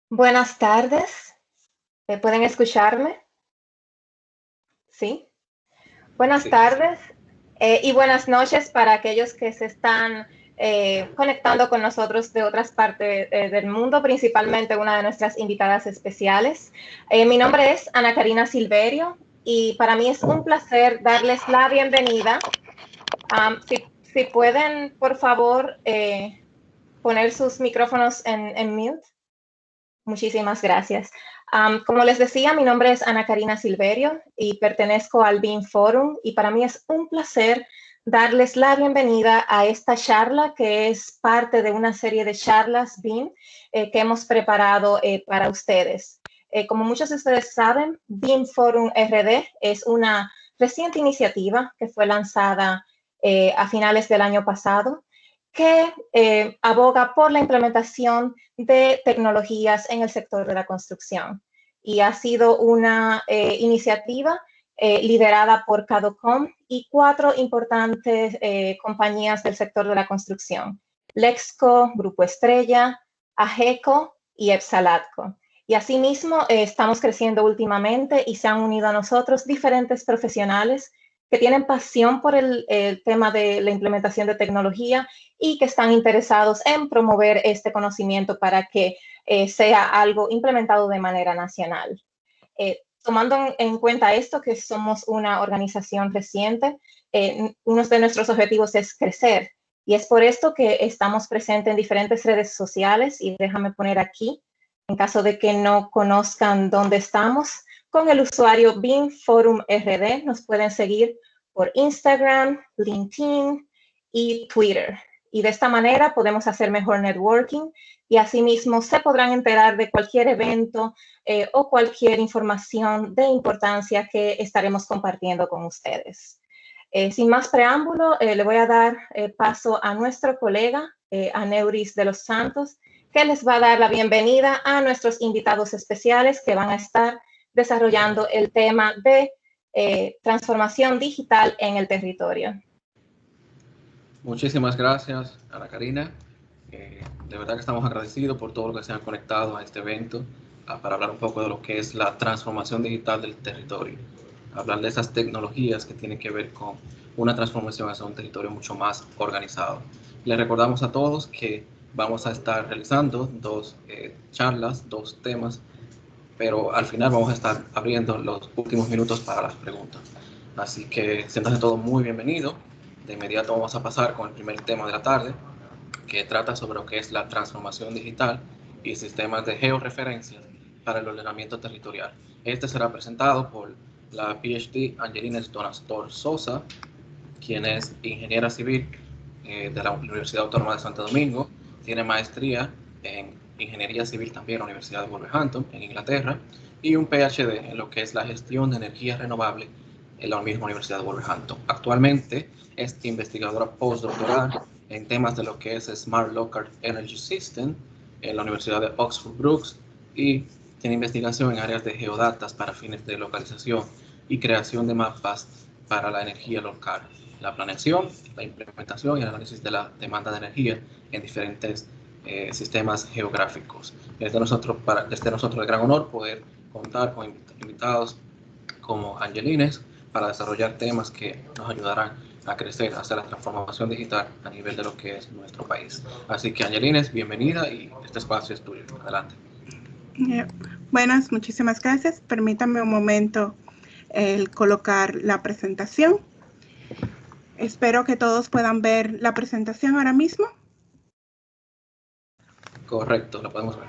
Buenas tardes, ¿pueden escucharme? Sí. Buenas Sí, tardes y buenas noches para aquellos que se están conectando con nosotros de otras partes del mundo, principalmente una de nuestras invitadas especiales. Mi nombre es Ana Karina Silverio y para mí es un placer darles la bienvenida. Si pueden, por favor, poner sus micrófonos en mute. Muchísimas gracias. Como les decía, mi nombre es Ana Karina Silverio y pertenezco al BEAM Forum y para mí es un placer darles la bienvenida a esta charla que es parte de una serie de charlas BEAM que hemos preparado para ustedes. Como muchos de ustedes saben, BEAM Forum RD es una reciente iniciativa que fue lanzada a finales del año pasado que aboga por la implementación de tecnologías en el sector de la construcción. Y ha sido una iniciativa liderada por Cadocom y 4 importantes compañías del sector de la construcción: Lexco, Grupo Estrella, AGECO y Epsalatco. Y asimismo estamos creciendo últimamente y se han unido a nosotros diferentes profesionales que tienen pasión por el tema de la implementación de tecnología y que están interesados en promover este conocimiento para que sea algo implementado de manera nacional. Tomando en cuenta esto, que somos una organización reciente, uno de nuestros objetivos es crecer. Y es por esto que estamos presentes en diferentes redes sociales. Y déjame poner aquí, en caso de que no conozcan dónde estamos, con el usuario BEAM Forum RD. Nos pueden seguir por Instagram, LinkedIn y Twitter. Y de esta manera podemos hacer mejor networking y asimismo se podrán enterar de cualquier evento o cualquier información de importancia que estaremos compartiendo con ustedes. Sin más preámbulo, le voy a dar paso a nuestro colega, Aneuris de los Santos, que les va a dar la bienvenida a nuestros invitados especiales que van a estar desarrollando el tema de transformación digital en el territorio. muchísimas gracias, Ana Karina. De verdad que estamos agradecidos por todo lo que se han conectado a este evento para hablar un poco de lo que es la transformación digital del territorio. Hablar de esas tecnologías que tienen que ver con una transformación hacia un territorio mucho más organizado. Les recordamos a todos que vamos a estar realizando dos charlas, dos temas, pero al final vamos a estar abriendo los últimos minutos para las preguntas. Así que siéntanse todos muy bienvenidos. De inmediato vamos a pasar con el primer tema de la tarde, que trata sobre lo que es la transformación digital y sistemas de georreferencia para el ordenamiento territorial. Este será presentado por la PhD Angelina Donastor Sosa, quien es ingeniera civil de la Universidad Autónoma de Santo Domingo, tiene maestría en ingeniería civil también en la Universidad de Wolverhampton, en Inglaterra, y un PhD en lo que es la gestión de energía renovable en la misma Universidad de Wolverhampton. Actualmente es investigadora postdoctoral en temas de lo que es Smart Local Energy System en la Universidad de Oxford Brookes y tiene investigación en áreas de geodatas para fines de localización y creación de mapas para la energía local, la planeación, la implementación y el análisis de la demanda de energía en diferentes sistemas geográficos. Es de nosotros de gran honor poder contar con invitados como Angelines para desarrollar temas que nos ayudarán a crecer hacia la transformación digital a nivel de lo que es nuestro país. Así que Angelines, bienvenida y este espacio es tuyo. Adelante. Buenas, muchísimas gracias. Permítanme un momento el colocar la presentación. Espero que todos puedan ver la presentación ahora mismo. Correcto, lo podemos ver.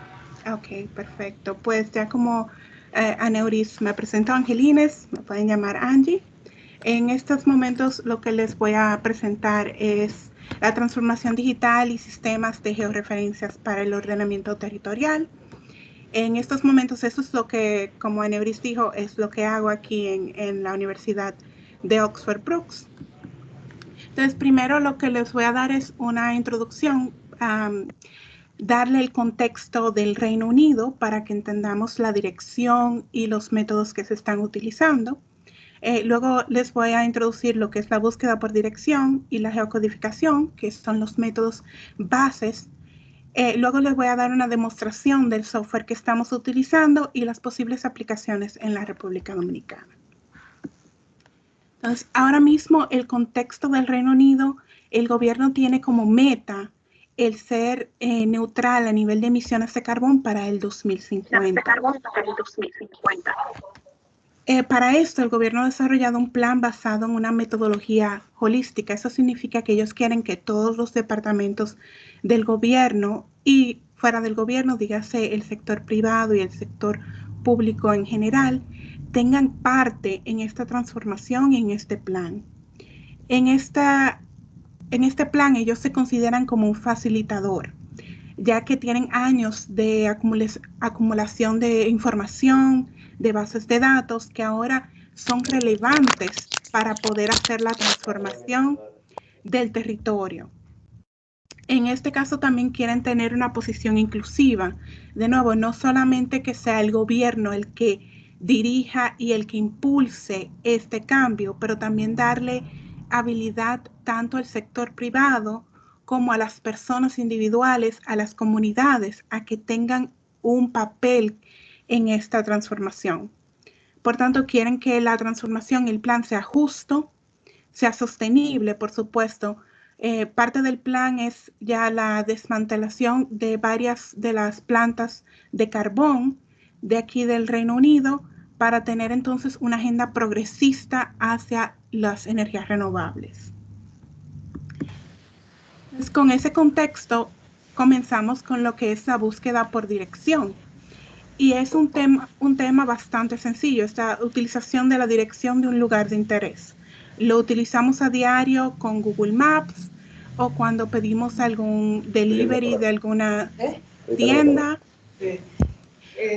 Ok, perfecto. Pues ya como Aneuris me presentó, Angelines, me pueden llamar Angie. En estos momentos lo que les voy a presentar es la transformación digital y sistemas de georreferencias para el ordenamiento territorial. En estos momentos eso es lo que, como Aneuris dijo, es lo que hago aquí en la Universidad de Oxford Brookes. Entonces, primero lo que les voy a dar es una introducción, darle el contexto del Reino Unido para que entendamos la dirección y los métodos que se están utilizando. Luego les voy a introducir lo que es la búsqueda por dirección y la geocodificación, que son los métodos bases Luego les voy a dar una demostración del software que estamos utilizando y las posibles aplicaciones en la República Dominicana. Entonces, ahora mismo el contexto del Reino Unido, el gobierno tiene como meta el ser neutral a nivel de emisiones de carbón para el 2050. Para esto, el gobierno ha desarrollado un plan basado en una metodología holística. Eso significa que ellos quieren que todos los departamentos del gobierno y fuera del gobierno, dígase el sector privado y el sector público en general, tengan parte en esta transformación y en este plan. En este plan ellos se consideran como un facilitador, ya que tienen años de acumulación de información, de bases de datos que ahora son relevantes para poder hacer la transformación del territorio. En este caso también quieren tener una posición inclusiva. De nuevo, no solamente que sea el gobierno el que dirija y el que impulse este cambio, pero también darle habilidad tanto al sector privado como a las personas individuales, a las comunidades, a que tengan un papel en esta transformación. Por tanto, quieren que la transformación, el plan sea justo, sea sostenible, por supuesto. Parte del plan es ya la desmantelación de varias de las plantas de carbón de aquí del Reino Unido para tener entonces una agenda progresista hacia las energías renovables. Entonces, con ese contexto, comenzamos con lo que es la búsqueda por dirección. Y es un tema bastante sencillo, esta utilización de la dirección de un lugar de interés. Lo utilizamos a diario con Google Maps o cuando pedimos algún delivery de alguna tienda.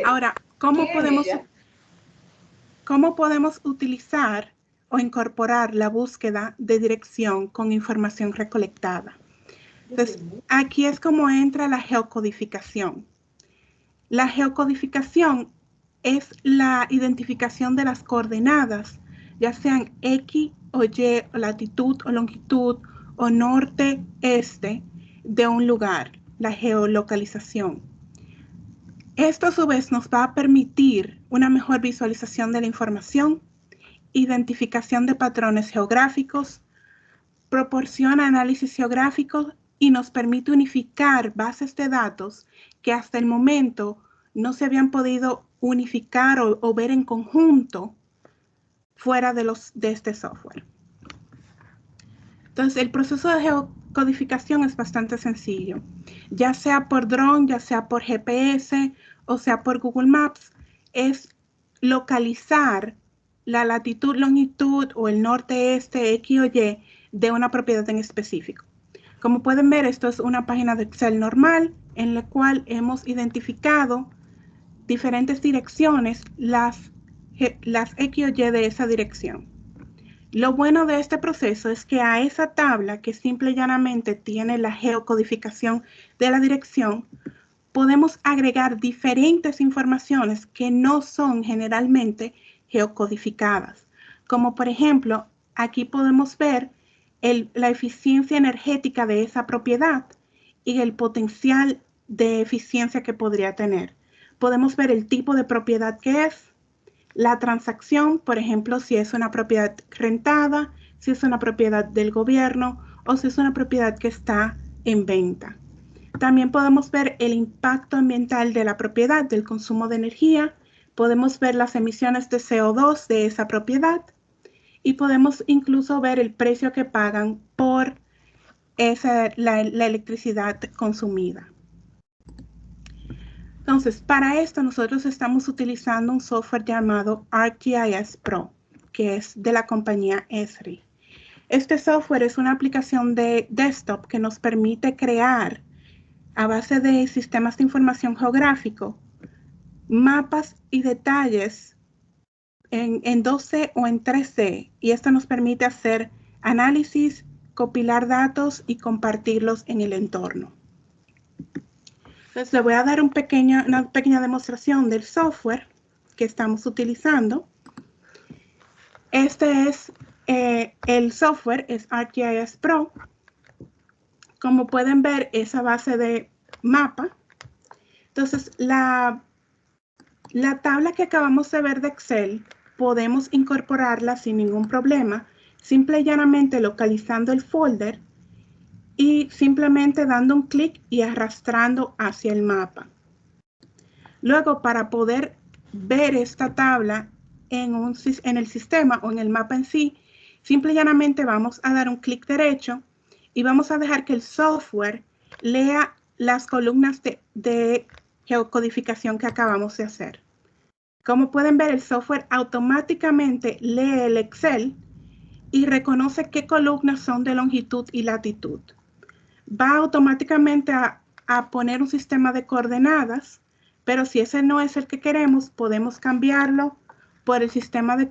Ahora, ¿cómo podemos utilizar o incorporar la búsqueda de dirección con información recolectada? Entonces, aquí es como entra la geocodificación. La geocodificación es la identificación de las coordenadas, ya sean X o Y, o latitud o longitud, o norte, este, de un lugar, la geolocalización. Esto a su vez nos va a permitir una mejor visualización de la información, identificación de patrones geográficos, proporciona análisis geográfico y nos permite unificar bases de datos que hasta el momento no se habían podido unificar o ver en conjunto fuera de este software. Entonces, el proceso de geocodificación es bastante sencillo. Ya sea por dron, ya sea por GPS o sea por Google Maps, es localizar la latitud, longitud o el norte-este, X o Y de una propiedad en específico. Como pueden ver, esto es una página de Excel normal en la cual hemos identificado diferentes direcciones, las X o Y de esa dirección. Lo bueno de este proceso es que a esa tabla, que simple y llanamente tiene la geocodificación de la dirección, podemos agregar diferentes informaciones que no son generalmente geocodificadas. Como por ejemplo, aquí podemos ver la eficiencia energética de esa propiedad y el potencial de eficiencia que podría tener. Podemos ver el tipo de propiedad que es, la transacción, por ejemplo, si es una propiedad rentada, si es una propiedad del gobierno o si es una propiedad que está en venta. También podemos ver el impacto ambiental de la propiedad, del consumo de energía. Podemos ver las emisiones de CO2 de esa propiedad y podemos incluso ver el precio que pagan por la electricidad consumida. Entonces, para esto nosotros estamos utilizando un software llamado ArcGIS Pro, que es de la compañía Esri. Este software es una aplicación de desktop que nos permite crear, a base de sistemas de información geográfico, mapas y detalles en 2D o en 3D, y esto nos permite hacer análisis, compilar datos y compartirlos en el entorno. Entonces, le voy a dar una pequeña demostración del software que estamos utilizando. Este es el software, es ArcGIS Pro. Como pueden ver, esa base de mapa. Entonces, la tabla que acabamos de ver de Excel, podemos incorporarla sin ningún problema, simple y llanamente localizando el folder y simplemente dando un clic y arrastrando hacia el mapa. Luego, para poder ver esta tabla en el sistema o en el mapa en sí, simple y llanamente vamos a dar un clic derecho y vamos a dejar que el software lea las columnas de geocodificación que acabamos de hacer. Como pueden ver, el software automáticamente lee el Excel y reconoce qué columnas son de longitud y latitud. Va automáticamente a poner un sistema de coordenadas, pero si ese no es el que queremos, podemos cambiarlo por el sistema de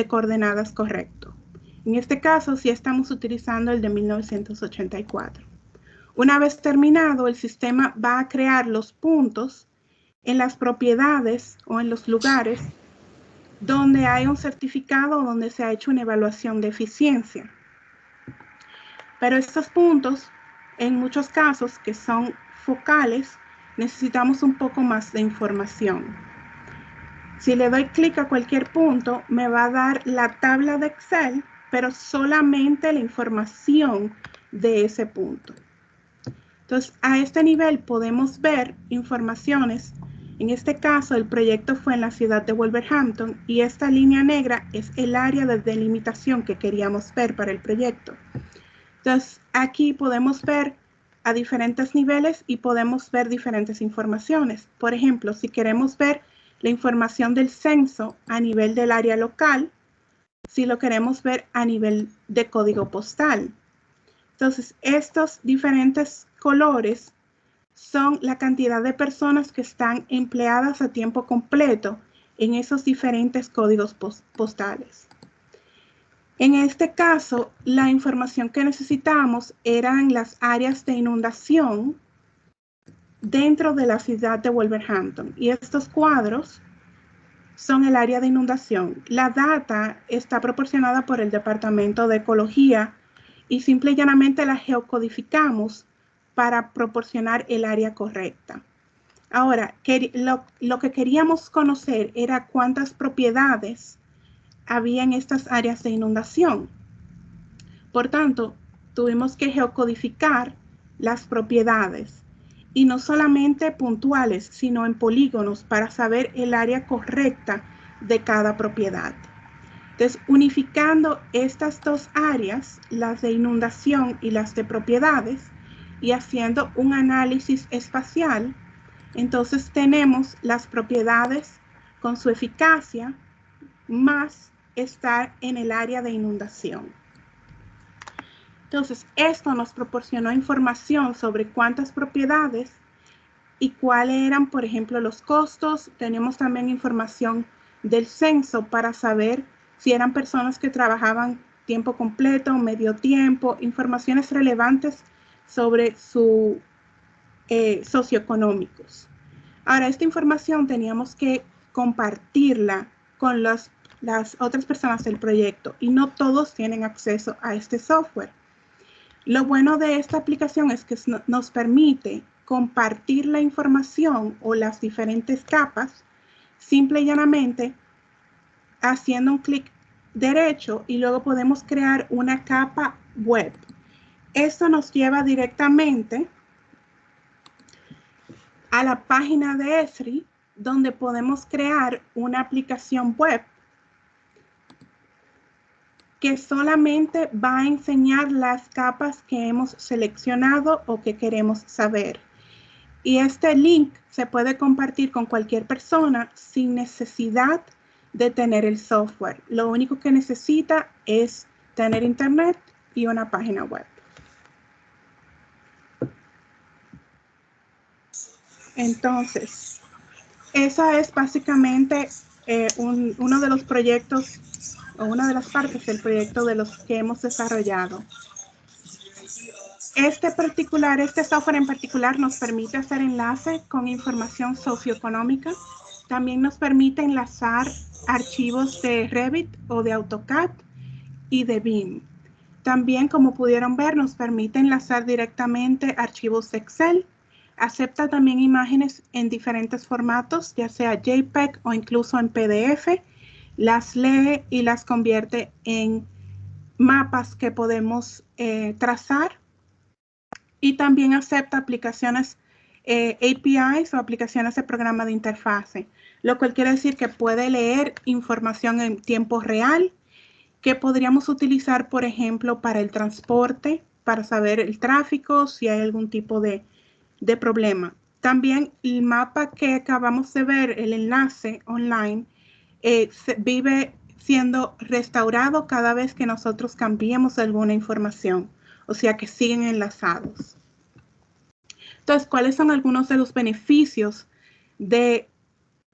coordenadas correcto. En este caso, sí estamos utilizando el de 1984. Una vez terminado, el sistema va a crear los puntos en las propiedades o en los lugares donde hay un certificado o donde se ha hecho una evaluación de eficiencia. Pero estos puntos, en muchos casos que son focales, necesitamos un poco más de información. Si le doy clic a cualquier punto, me va a dar la tabla de Excel, pero solamente la información de ese punto. Entonces, a este nivel podemos ver informaciones. En este caso, el proyecto fue en la ciudad de Wolverhampton y esta línea negra es el área de delimitación que queríamos ver para el proyecto. Entonces, aquí podemos ver a diferentes niveles y podemos ver diferentes informaciones. Por ejemplo, si queremos ver la información del censo a nivel del área local, si lo queremos ver a nivel de código postal. Entonces, estos diferentes colores son la cantidad de personas que están empleadas a tiempo completo en esos diferentes códigos postales. En este caso, la información que necesitamos eran las áreas de inundación dentro de la ciudad de Wolverhampton. Y estos cuadros son el área de inundación. La data está proporcionada por el Departamento de Ecología y simple y llanamente la geocodificamos para proporcionar el área correcta. Ahora, lo que queríamos conocer era cuántas propiedades había en estas áreas de inundación. Por tanto, tuvimos que geocodificar las propiedades y no solamente puntuales, sino en polígonos para saber el área correcta de cada propiedad. Entonces, unificando estas dos áreas, las de inundación y las de propiedades, y haciendo un análisis espacial, entonces tenemos las propiedades con su eficacia más estar en el área de inundación. Entonces, esto nos proporcionó información sobre cuántas propiedades y cuáles eran, por ejemplo, los costos. Tenemos también información del censo para saber si eran personas que trabajaban tiempo completo, medio tiempo, informaciones relevantes sobre su socioeconómicos. Ahora, esta información teníamos que compartirla con las otras personas del proyecto y no todos tienen acceso a este software. Lo bueno de esta aplicación es que nos permite compartir la información o las diferentes capas simple y llanamente haciendo un clic derecho y luego podemos crear una capa web. Esto nos lleva directamente a la página de Esri, donde podemos crear una aplicación web que solamente va a enseñar las capas que hemos seleccionado o que queremos saber. Y este link se puede compartir con cualquier persona sin necesidad de tener el software. Lo único que necesita es tener internet y una página web. Entonces, esa es básicamente uno de los proyectos o una de las partes del proyecto de los que hemos desarrollado. Este software en particular nos permite hacer enlace con información socioeconómica. También nos permite enlazar archivos de Revit o de AutoCAD y de BIM. También, como pudieron ver, nos permite enlazar directamente archivos de Excel, Acepta también imágenes en diferentes formatos, ya sea JPEG o incluso en PDF. Las lee y las convierte en mapas que podemos trazar. Y también acepta aplicaciones APIs o aplicaciones de programa de interfase, lo cual quiere decir que puede leer información en tiempo real que podríamos utilizar, por ejemplo, para el transporte, para saber el tráfico, si hay algún tipo de problema. También el mapa que acabamos de ver, el enlace online, vive siendo restaurado cada vez que nosotros cambiemos alguna información, o sea que siguen enlazados. Entonces, ¿cuáles son algunos de los beneficios de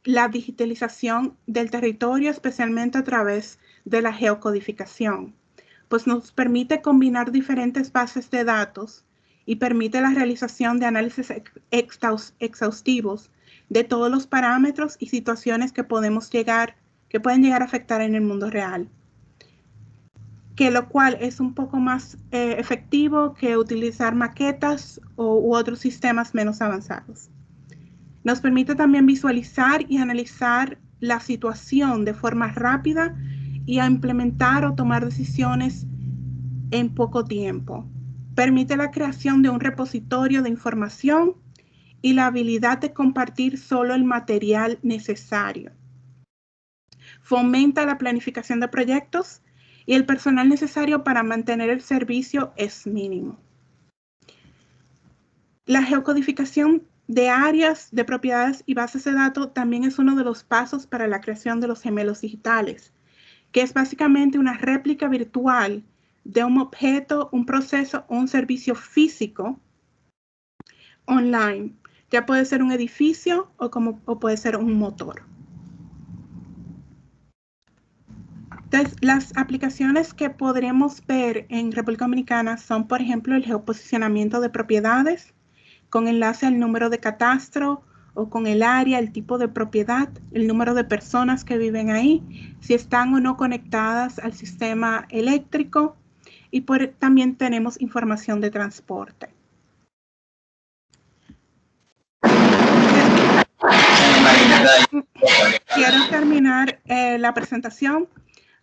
la digitalización del territorio, especialmente a través de la geocodificación? Pues nos permite combinar diferentes bases de datos y permite la realización de análisis exhaustivos de todos los parámetros y situaciones que pueden llegar a afectar en el mundo real, que lo cual es un poco más efectivo que utilizar maquetas u otros sistemas menos avanzados. Nos permite también visualizar y analizar la situación de forma rápida y a implementar o tomar decisiones en poco tiempo. Permite la creación de un repositorio de información y la habilidad de compartir solo el material necesario. Fomenta la planificación de proyectos y el personal necesario para mantener el servicio es mínimo. La geocodificación de áreas, de propiedades y bases de datos también es uno de los pasos para la creación de los gemelos digitales, que es básicamente una réplica virtual de un objeto, un proceso o un servicio físico online. Ya puede ser un edificio o puede ser un motor. Entonces, las aplicaciones que podremos ver en República Dominicana son, por ejemplo, el geoposicionamiento de propiedades con enlace al número de catastro o con el área, el tipo de propiedad, el número de personas que viven ahí, si están o no conectadas al sistema eléctrico, y también tenemos información de transporte. Quiero terminar la presentación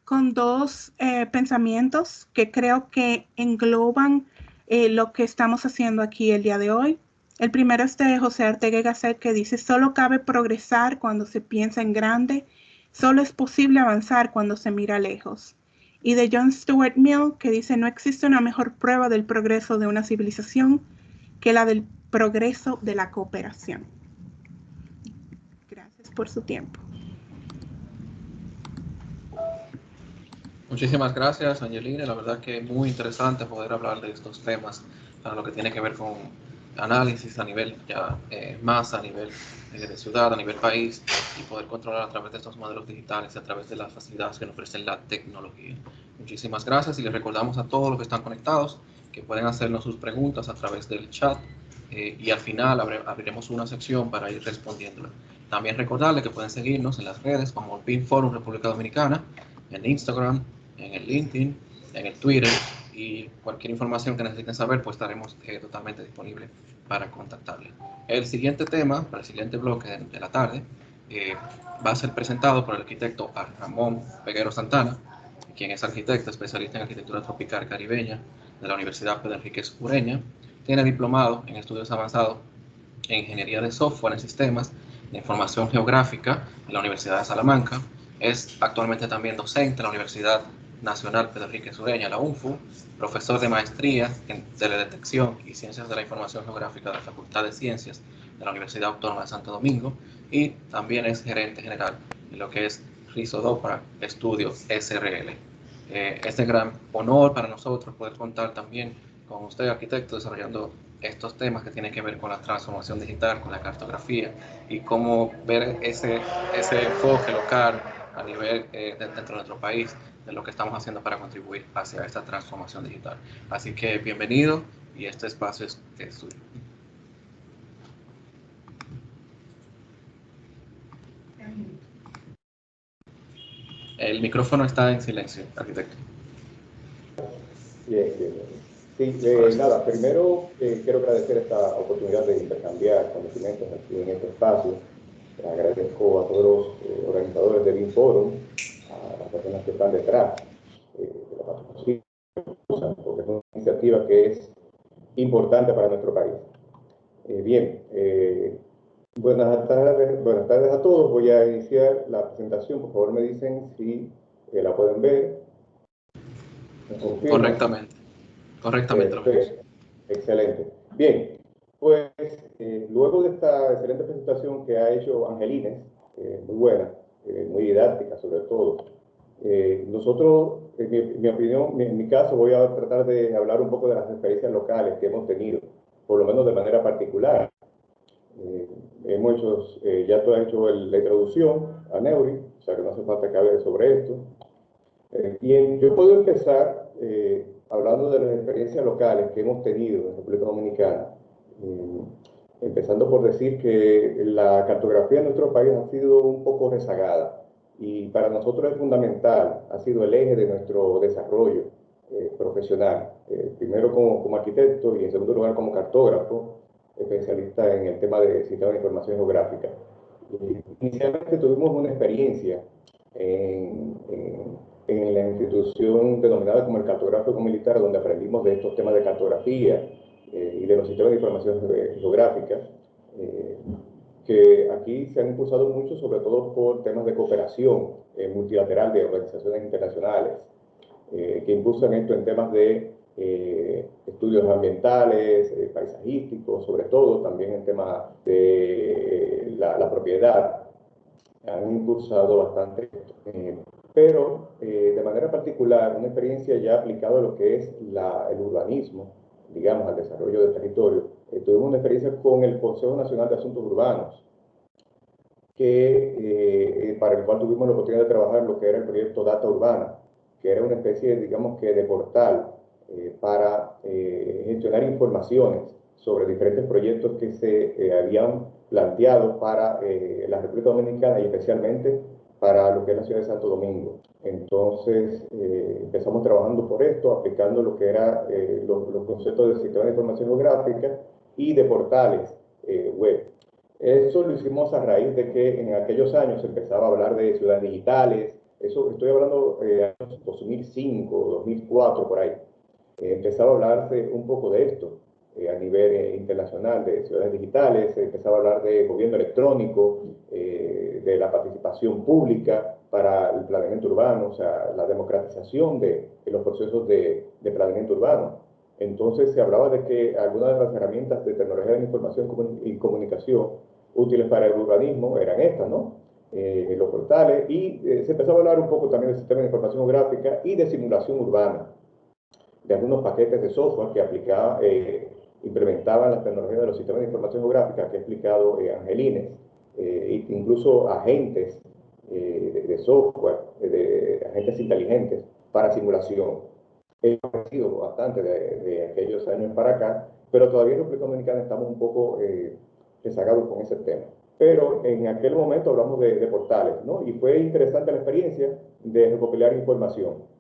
con dos pensamientos que creo que engloban lo que estamos haciendo aquí el día de hoy. El primero es de José Ortega y Gasset, que dice: solo cabe progresar cuando se piensa en grande, solo es posible avanzar cuando se mira lejos. Y de John Stuart Mill, que dice: no existe una mejor prueba del progreso de una civilización que la del progreso de la cooperación. Gracias por su tiempo. Muchísimas gracias, Angelina. La verdad que es muy interesante poder hablar de estos temas para lo que tiene que ver con análisis a nivel más a nivel de ciudad, a nivel país, y poder controlar a través de estos modelos digitales y a través de las facilidades que nos ofrece la tecnología. Muchísimas gracias y les recordamos a todos los que están conectados que pueden hacernos sus preguntas a través del chat y al final abriremos una sección para ir respondiéndolas. También recordarles que pueden seguirnos en las redes como el BIM Forum República Dominicana, en Instagram, en el LinkedIn, en el Twitter, y cualquier información que necesiten saber, pues estaremos totalmente disponibles para contactarles. El siguiente tema, para el siguiente bloque de la tarde, va a ser presentado por el arquitecto Ramón Peguero Santana, quien es arquitecto especialista en arquitectura tropical caribeña de la Universidad Pedro Enríquez Ureña. Tiene diplomado en estudios avanzados en ingeniería de software en sistemas de información geográfica en la Universidad de Salamanca. Es actualmente también docente en la Universidad Nacional Pedro Enríquez Ureña, la UNFU, profesor de maestría en teledetección y ciencias de la información geográfica de la Facultad de Ciencias de la Universidad Autónoma de Santo Domingo, y también es gerente general de lo que es Risodopra Estudios SRL. Es de gran honor para nosotros poder contar también con usted, arquitecto, desarrollando estos temas que tienen que ver con la transformación digital, con la cartografía y cómo ver ese enfoque local a nivel dentro de nuestro país de lo que estamos haciendo para contribuir hacia esta transformación digital. Así que bienvenido y este espacio es suyo. El micrófono está en silencio, arquitecto. Bien. Sí, nada, primero quiero agradecer esta oportunidad de intercambiar conocimientos aquí en este espacio. Agradezco a todos los organizadores del Inforum, a las personas que están detrás de la participación, porque es una iniciativa que es importante para nuestro país. Bien, buenas tardes a todos. Voy a iniciar la presentación. Por favor, me dicen si la pueden ver. Correctamente. Correctamente. Excelente. Bien, pues luego de esta excelente presentación que ha hecho Angelines, muy buena, muy didáctica sobre todo, nosotros, en mi opinión, en mi caso, voy a tratar de hablar un poco de las experiencias locales que hemos tenido, por lo menos de manera particular. Hemos hecho, ya tú has hecho la introducción a Neuri, o sea que no hace falta que hable sobre esto. Bien, yo puedo empezar hablando de las experiencias locales que hemos tenido en República Dominicana, empezando por decir que la cartografía en nuestro país ha sido un poco rezagada y para nosotros es fundamental, ha sido el eje de nuestro desarrollo profesional, primero como arquitecto y en segundo lugar como cartógrafo, especialista en el tema de sistemas de información geográfica. Inicialmente tuvimos una experiencia en la institución denominada como el Cartográfico Militar, donde aprendimos de estos temas de cartografía y de los sistemas de información geográfica, que aquí se han impulsado mucho, sobre todo por temas de cooperación multilateral de organizaciones internacionales, que impulsan esto en temas de estudios ambientales, paisajísticos, sobre todo también en temas de la propiedad. Han impulsado bastante esto. Pero de manera particular, una experiencia ya aplicada a lo que es el urbanismo, digamos, al desarrollo del territorio, tuvimos una experiencia con el Consejo Nacional de Asuntos Urbanos, para el cual tuvimos la oportunidad de trabajar lo que era el proyecto Data Urbana, que era una especie, digamos, que de portal para gestionar informaciones sobre diferentes proyectos que se habían planteado para la República Dominicana y especialmente para lo que es la ciudad de Santo Domingo. Entonces empezamos trabajando por esto, aplicando lo que eran los conceptos del sistema de información geográfica y de portales web. Eso lo hicimos a raíz de que en aquellos años se empezaba a hablar de ciudades digitales. Eso estoy hablando de años 2005, 2004, por ahí. Empezaba a hablarse un poco de esto a nivel internacional, de ciudades digitales, se empezaba a hablar de gobierno electrónico, de la participación pública para el planeamiento urbano, o sea, la democratización de los procesos de planeamiento urbano. Entonces se hablaba de que algunas de las herramientas de tecnología de la información y comunicación útiles para el urbanismo eran estas, ¿no? Los portales, y se empezaba a hablar un poco también del sistema de información geográfica y de simulación urbana, de algunos paquetes de software que implementaban las tecnologías de los sistemas de información geográfica que ha explicado Angelines, incluso agentes de software, de agentes inteligentes para simulación. Ha crecido bastante de aquellos años para acá, pero todavía en República Dominicana estamos un poco rezagados con ese tema. Pero en aquel momento hablamos de portales, ¿no? Y fue interesante la experiencia de recopilar información.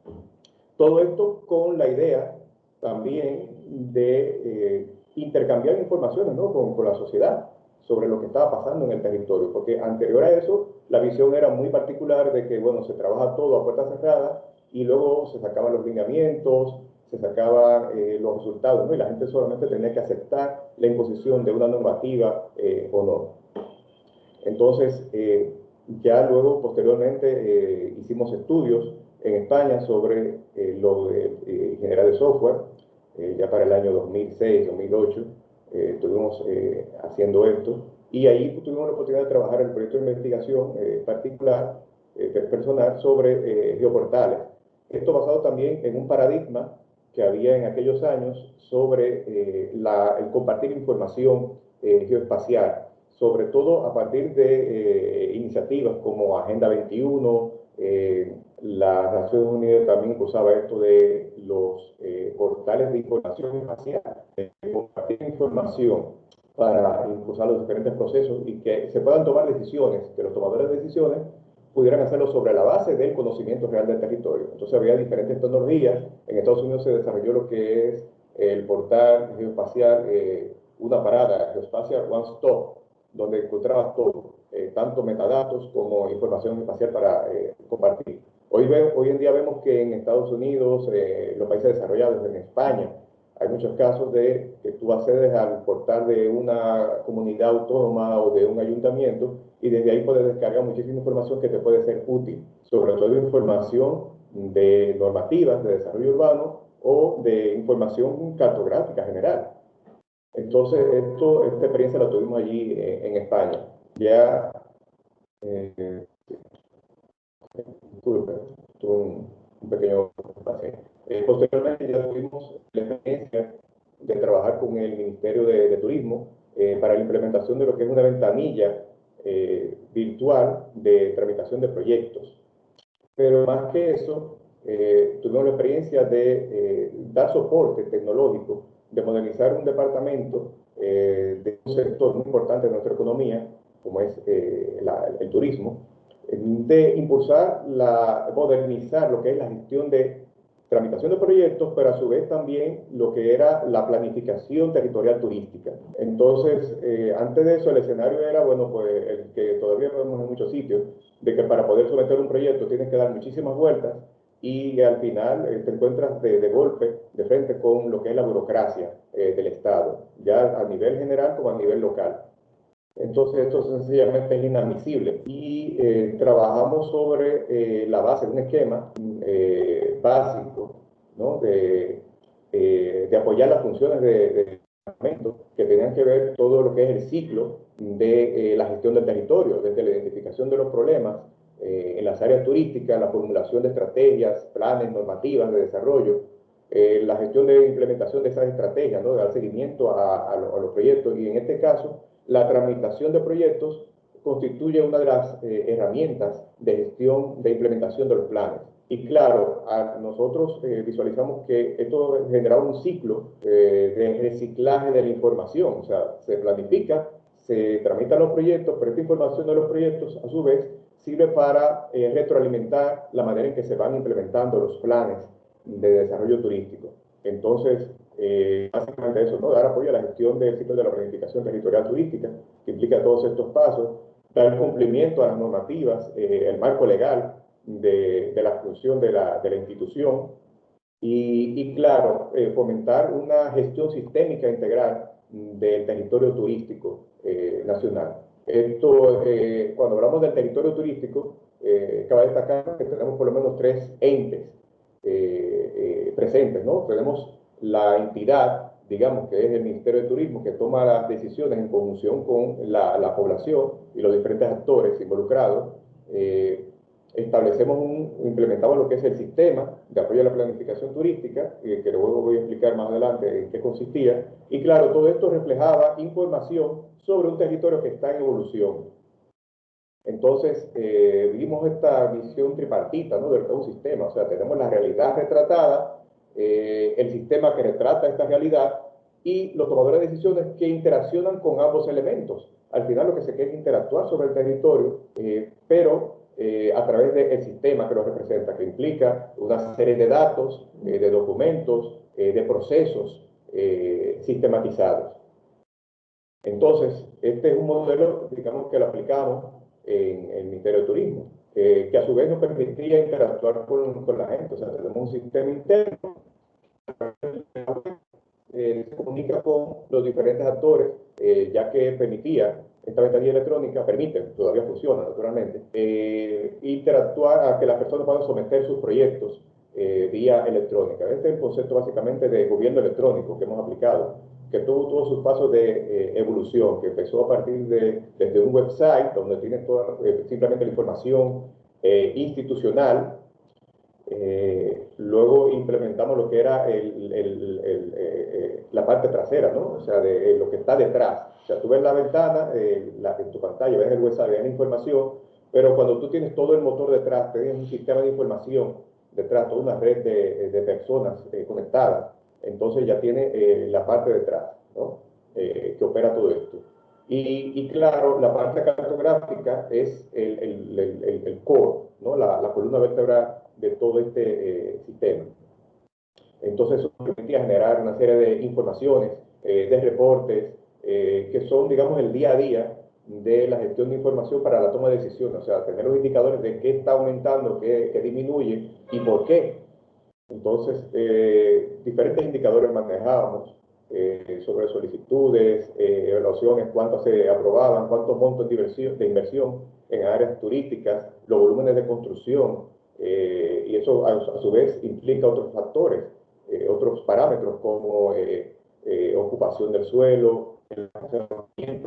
Todo esto con la idea también de intercambiar informaciones, ¿no? con la sociedad sobre lo que estaba pasando en el territorio, porque anterior a eso la visión era muy particular de que, bueno, se trabaja todo a puerta cerrada y luego se sacaban los lineamientos, se sacaban los resultados, ¿no? Y la gente solamente tenía que aceptar la imposición de una normativa o no. Entonces, ya luego, posteriormente, hicimos estudios en España sobre lo de ingeniería de software, ya para el año 2006, 2008, estuvimos haciendo esto, y ahí tuvimos la oportunidad de trabajar en el proyecto de investigación particular, personal, sobre geoportales. Esto basado también en un paradigma que había en aquellos años sobre el compartir información geoespacial, sobre todo a partir de iniciativas como Agenda 21, las Naciones Unidas también impulsaba esto de los portales de información espacial, de compartir información para impulsar los diferentes procesos y que se puedan tomar decisiones, que los tomadores de decisiones pudieran hacerlo sobre la base del conocimiento real del territorio. Entonces había diferentes tecnologías. En Estados Unidos se desarrolló lo que es el portal geoespacial, una parada, Geospatial One Stop, donde encontrabas todo, tanto metadatos como información espacial para compartir. Hoy en día vemos que en Estados Unidos, los países desarrollados, en España, hay muchos casos de que tú accedes al portal de una comunidad autónoma o de un ayuntamiento y desde ahí puedes descargar muchísima información que te puede ser útil, sobre todo información de normativas de desarrollo urbano o de información cartográfica general. Entonces, esta experiencia la tuvimos allí en España. Ya, tuve un pequeño pase. Posteriormente ya tuvimos la experiencia de trabajar con el Ministerio de Turismo para la implementación de lo que es una ventanilla virtual de tramitación de proyectos. Pero más que eso, tuvimos la experiencia de dar soporte tecnológico, de modernizar un departamento de un sector muy importante de nuestra economía, como es el turismo, de impulsar, modernizar lo que es la gestión de tramitación de proyectos, pero a su vez también lo que era la planificación territorial turística. Entonces, antes de eso, el escenario era, bueno, pues el que todavía vemos en muchos sitios, de que para poder someter un proyecto tienes que dar muchísimas vueltas y al final te encuentras de golpe, de frente con lo que es la burocracia del Estado, ya a nivel general como a nivel local. Entonces esto sencillamente es inadmisible y trabajamos sobre la base de un esquema básico, ¿no? de apoyar las funciones de departamento que tenían que ver todo lo que es el ciclo de la gestión del territorio, desde la identificación de los problemas en las áreas turísticas, la formulación de estrategias, planes, normativas de desarrollo, la gestión de implementación de esas estrategias, ¿no? De dar seguimiento a los proyectos y en este caso la tramitación de proyectos constituye una de las herramientas de gestión de implementación de los planes. Y claro, nosotros visualizamos que esto generaba un ciclo de reciclaje de la información, o sea, se planifica, se tramitan los proyectos, pero esta información de los proyectos a su vez sirve para retroalimentar la manera en que se van implementando los planes de desarrollo turístico. Entonces, básicamente eso, ¿no? Dar apoyo a la gestión del ciclo de la planificación territorial turística, que implica todos estos pasos, dar cumplimiento a las normativas, el marco legal de la función de la institución y claro, fomentar una gestión sistémica integral del territorio turístico nacional. Esto, cuando hablamos del territorio turístico, cabe destacar que tenemos por lo menos 3 entes presentes, ¿no? Tenemos la entidad, digamos, que es el Ministerio de Turismo, que toma las decisiones en conjunción con la población y los diferentes actores involucrados. Implementamos lo que es el sistema de apoyo a la planificación turística, que luego voy a explicar más adelante en qué consistía. Y claro, todo esto reflejaba información sobre un territorio que está en evolución. Entonces, vimos esta visión tripartita, ¿no? Del un sistema, o sea, tenemos la realidad retratada, el sistema que retrata esta realidad y los tomadores de decisiones que interaccionan con ambos elementos. Al final lo que se quiere es interactuar sobre el territorio, pero a través del sistema que lo representa, que implica una serie de datos, de documentos, de procesos sistematizados. Entonces, este es un modelo, digamos, que lo aplicamos en el Ministerio de Turismo, que a su vez nos permitía interactuar con la gente. O sea, tenemos un sistema interno se comunica con los diferentes actores, ya que permitía, esta ventanilla electrónica permite, todavía funciona naturalmente, interactuar a que las personas puedan someter sus proyectos vía electrónica. Este es el concepto básicamente de gobierno electrónico que hemos aplicado, que tuvo todos sus pasos de evolución, que empezó a partir desde un website donde tiene toda, simplemente la información institucional. Luego implementamos lo que era la parte trasera, ¿no? O sea, de lo que está detrás. O sea, tú ves la ventana, en tu pantalla, ves el website, ves la información, pero cuando tú tienes todo el motor detrás, tienes un sistema de información detrás, toda una red de personas conectadas, entonces ya tiene la parte detrás, ¿no? Que opera todo esto. Y claro, la parte cartográfica es el core, ¿no? La columna vertebral de todo este sistema. Entonces eso permitía generar una serie de informaciones, de reportes, que son, digamos, el día a día de la gestión de información para la toma de decisiones, o sea, tener los indicadores de qué está aumentando, qué disminuye y por qué. Entonces, diferentes indicadores manejábamos sobre solicitudes, evaluaciones, cuántas se aprobaban, cuántos montos de inversión en áreas turísticas, los volúmenes de construcción, y eso a su vez implica otros factores, otros parámetros como ocupación del suelo,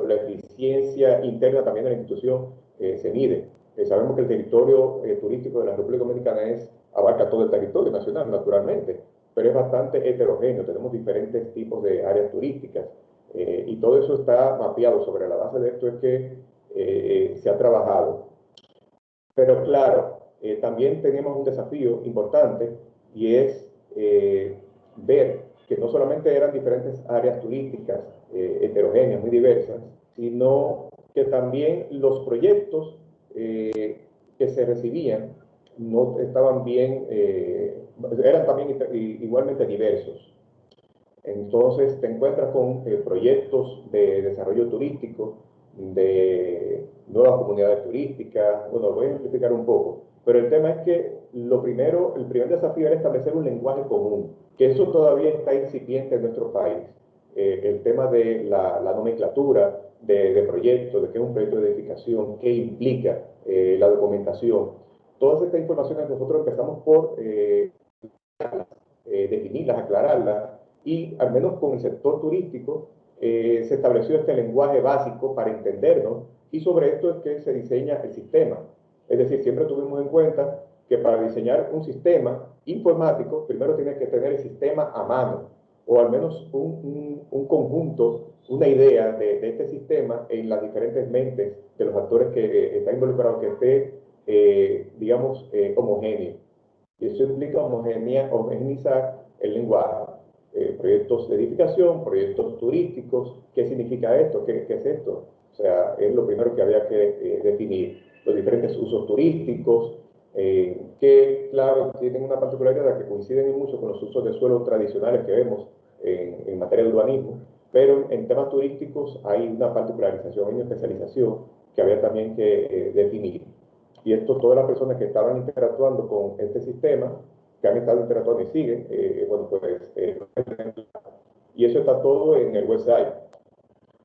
la eficiencia interna también de la institución se mide. Sabemos que el territorio turístico de la República Dominicana abarca todo el territorio nacional, naturalmente, pero es bastante heterogéneo. Tenemos diferentes tipos de áreas turísticas y todo eso está mapeado. Sobre la base de esto es que se ha trabajado. Pero claro, también tenemos un desafío importante y es ver que no solamente eran diferentes áreas turísticas heterogéneas, muy diversas, sino que también los proyectos que se recibían no estaban bien, eran también igualmente diversos. Entonces te encuentras con proyectos de desarrollo turístico, de nuevas comunidades turísticas. Bueno, voy a explicar un poco, pero el tema es que el primer desafío era establecer un lenguaje común, que eso todavía está incipiente en nuestro país. El tema de la nomenclatura de proyectos, de qué es un proyecto de edificación, qué implica la documentación. Todas estas informaciones nosotros empezamos por definirlas, aclararlas, y al menos con el sector turístico se estableció este lenguaje básico para entendernos, y sobre esto es que se diseña el sistema. Es decir, siempre tuvimos en cuenta que para diseñar un sistema informático, primero tienes que tener el sistema a mano, o al menos un conjunto, una idea de este sistema en las diferentes mentes de los actores que están involucrados, que esté, digamos, homogéneo. Y eso implica homogeneizar el lenguaje. Proyectos de edificación, proyectos turísticos. ¿Qué significa esto? ¿Qué es esto? O sea, es lo primero que había que definir. Los diferentes usos turísticos, que, claro, tienen una particularidad que coinciden mucho con los usos de suelo tradicionales que vemos en materia de urbanismo, pero en temas turísticos hay una particularización, una especialización que había también que definir. Y esto, todas las personas que estaban interactuando con este sistema, que han estado interactuando y siguen, bueno, pues, y eso está todo en el website.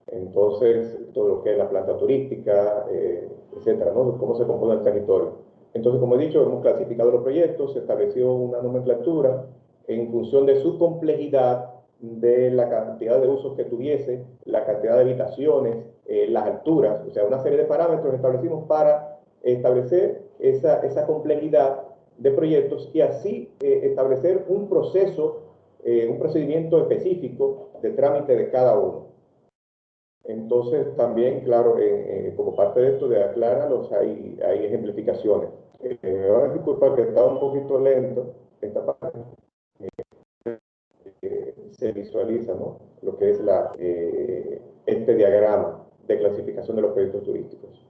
Entonces, todo lo que es la planta turística, etcétera, ¿no? Cómo se compone el territorio. Entonces, como he dicho, hemos clasificado los proyectos, se estableció una nomenclatura en función de su complejidad, de la cantidad de usos que tuviese, la cantidad de habitaciones, las alturas, o sea, una serie de parámetros establecimos para establecer esa complejidad de proyectos y así establecer un proceso, un procedimiento específico de trámite de cada uno. Entonces, también, claro, como parte de esto de aclararlos, hay ejemplificaciones. Me van a disculpar que estaba un poquito lento esta parte. Se visualiza, ¿no?, lo que es este diagrama de clasificación de los proyectos turísticos.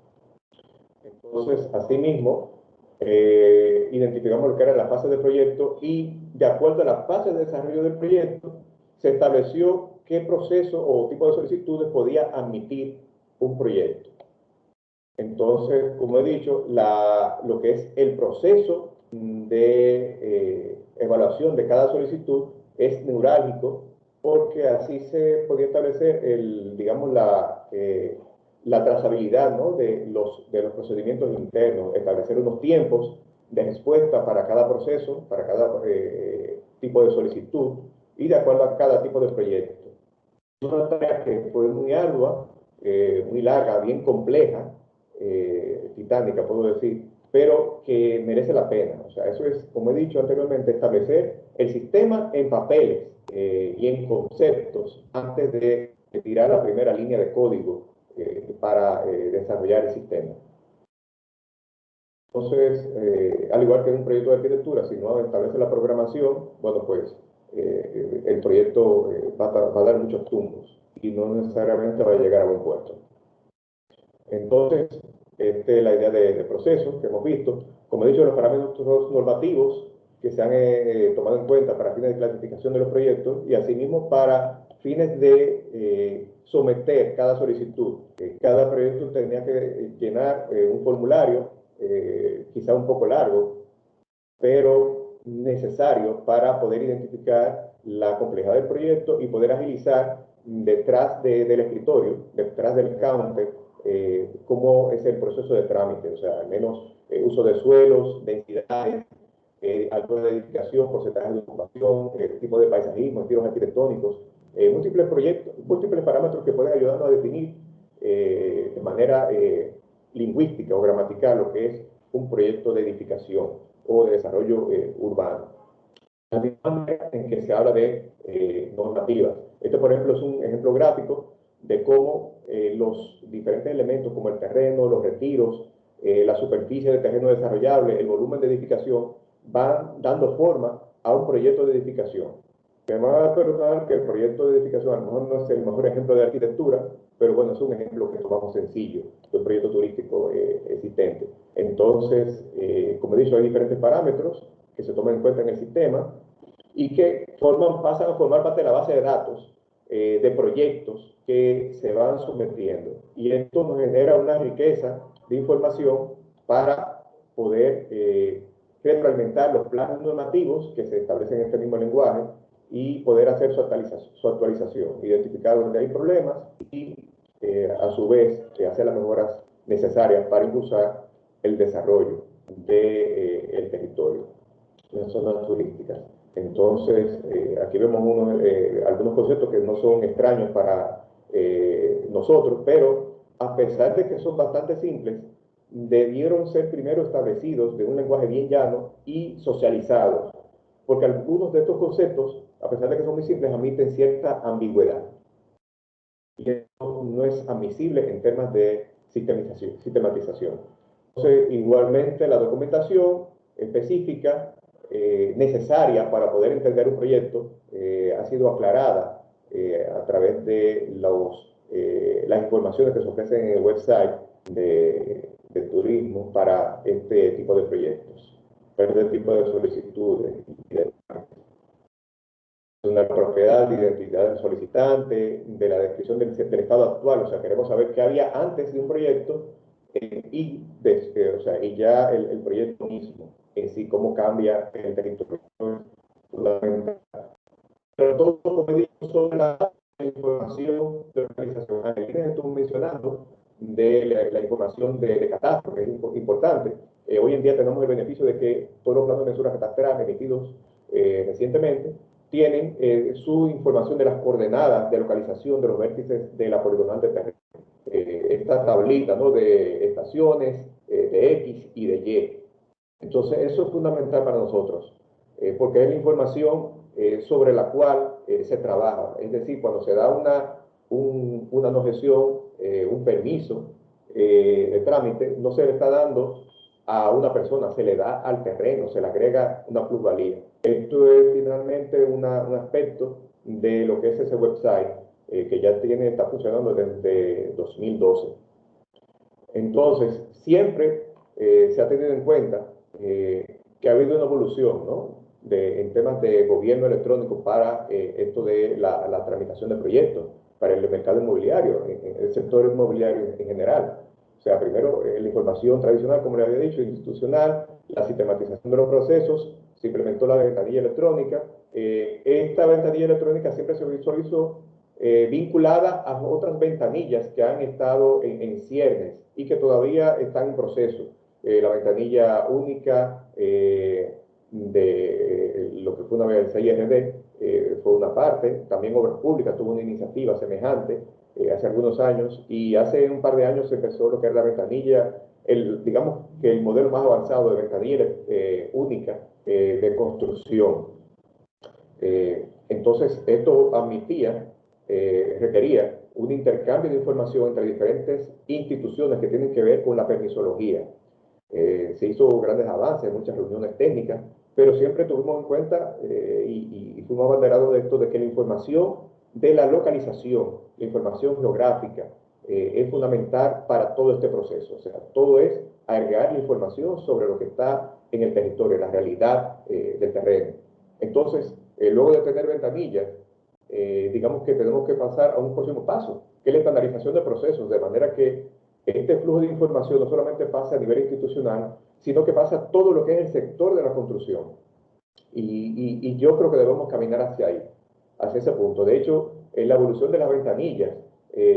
Entonces, asimismo, identificamos lo que era la fase de proyecto y de acuerdo a la fase de desarrollo del proyecto, se estableció qué proceso o tipo de solicitudes podía admitir un proyecto. Entonces, como he dicho, lo que es el proceso de evaluación de cada solicitud es neurálgico, porque así se podía establecer digamos, la trazabilidad, ¿no?, de los procedimientos internos, establecer unos tiempos de respuesta para cada proceso, para cada tipo de solicitud y de acuerdo a cada tipo de proyecto. Una tarea que fue muy ardua, muy larga, bien compleja, titánica, puedo decir, pero que merece la pena. O sea, eso es, como he dicho anteriormente, establecer el sistema en papeles y en conceptos antes de tirar la primera línea de código para desarrollar el sistema. Entonces, al igual que en un proyecto de arquitectura, si no establece la programación, bueno, pues el proyecto va a dar muchos tumbos y no necesariamente va a llegar a buen puerto. Entonces, esta es la idea de proceso que hemos visto. Como he dicho, los parámetros normativos que se han tomado en cuenta para fines de clasificación de los proyectos y asimismo para fines de someter cada solicitud. Cada proyecto tenía que llenar un formulario, quizá un poco largo, pero necesario para poder identificar la complejidad del proyecto y poder agilizar detrás del escritorio, detrás del counter, cómo es el proceso de trámite, o sea, al menos uso de suelos, densidades, altura de edificación, porcentaje de ocupación, tipo de paisajismo, estilos arquitectónicos, múltiples parámetros que pueden ayudarnos a definir de manera lingüística o gramatical lo que es un proyecto de edificación o de desarrollo urbano. La misma manera en que se habla de normativas. Este, por ejemplo, es un ejemplo gráfico de cómo los diferentes elementos como el terreno, los retiros, la superficie de terreno desarrollable, el volumen de edificación, van dando forma a un proyecto de edificación. Me van a perdonar que el proyecto de edificación a lo mejor no es el mejor ejemplo de arquitectura, pero bueno, es un ejemplo que tomamos sencillo, de un proyecto turístico existente. Entonces, como he dicho, hay diferentes parámetros que se toman en cuenta en el sistema y que pasan a formar parte de la base de datos de proyectos que se van sometiendo. Y esto nos genera una riqueza de información para poder retroalimentar los planes normativos que se establecen en este mismo lenguaje y poder hacer su actualización, identificar donde hay problemas y a su vez hacer las mejoras necesarias para impulsar el desarrollo del territorio, las zonas turísticas. Entonces, aquí vemos algunos conceptos que no son extraños para nosotros, pero a pesar de que son bastante simples, debieron ser primero establecidos de un lenguaje bien llano y socializados, porque algunos de estos conceptos, a pesar de que son muy simples, admiten cierta ambigüedad. Y esto no es admisible en temas de sistematización. Entonces, igualmente, la documentación específica necesaria para poder entender un proyecto ha sido aclarada a través de las informaciones que se ofrecen en el website de turismo para este tipo de proyectos, para este tipo de solicitudes y de una propiedad, de identidad del solicitante, de la descripción del estado actual, o sea, queremos saber qué había antes de un proyecto y ya el proyecto mismo, en sí, cómo cambia el territorio fundamental. Pero todo, como digo, sobre la información de organización. Aquí estuvo mencionando de la información de catastro, que es importante. Hoy en día tenemos el beneficio de que todos los planos de mensura catastrales emitidos recientemente tienen su información de las coordenadas de localización de los vértices de la poligonal de terreno. Esta tablita, ¿no?, de estaciones, de X y de Y. Entonces, eso es fundamental para nosotros, porque es la información sobre la cual se trabaja. Es decir, cuando se da una objeción, un permiso de trámite, no se le está dando a una persona, se le da al terreno, se le agrega una plusvalía. Esto es finalmente un aspecto de lo que es ese website que ya está funcionando desde 2012. Entonces, siempre se ha tenido en cuenta que ha habido una evolución, ¿no?, en temas de gobierno electrónico para esto de la tramitación de proyectos, para el mercado inmobiliario, el sector inmobiliario en general. O sea, primero la información tradicional, como les había dicho, institucional, la sistematización de los procesos, se implementó la ventanilla electrónica. Esta ventanilla electrónica siempre se visualizó vinculada a otras ventanillas que han estado en ciernes y que todavía están en proceso. La ventanilla única de lo que fue una vez el CIRD fue una parte, también Obras Públicas tuvo una iniciativa semejante hace algunos años, y hace un par de años se empezó lo que era la ventanilla, digamos que el modelo más avanzado de ventanilla única de construcción. Entonces, esto requería un intercambio de información entre diferentes instituciones que tienen que ver con la permisología. Se hizo grandes avances, muchas reuniones técnicas, pero siempre tuvimos en cuenta y fuimos abanderados de esto, de que la información de la localización, la información geográfica, es fundamental para todo este proceso. O sea, todo es agregar la información sobre lo que está en el territorio, en la realidad del terreno. Entonces, luego de tener ventanillas, digamos que tenemos que pasar a un próximo paso, que es la estandarización de procesos, de manera que este flujo de información no solamente pasa a nivel institucional, sino que pasa a todo lo que es el sector de la construcción. Y yo creo que debemos caminar hacia ahí, hacia ese punto. De hecho, en la evolución de las ventanillas,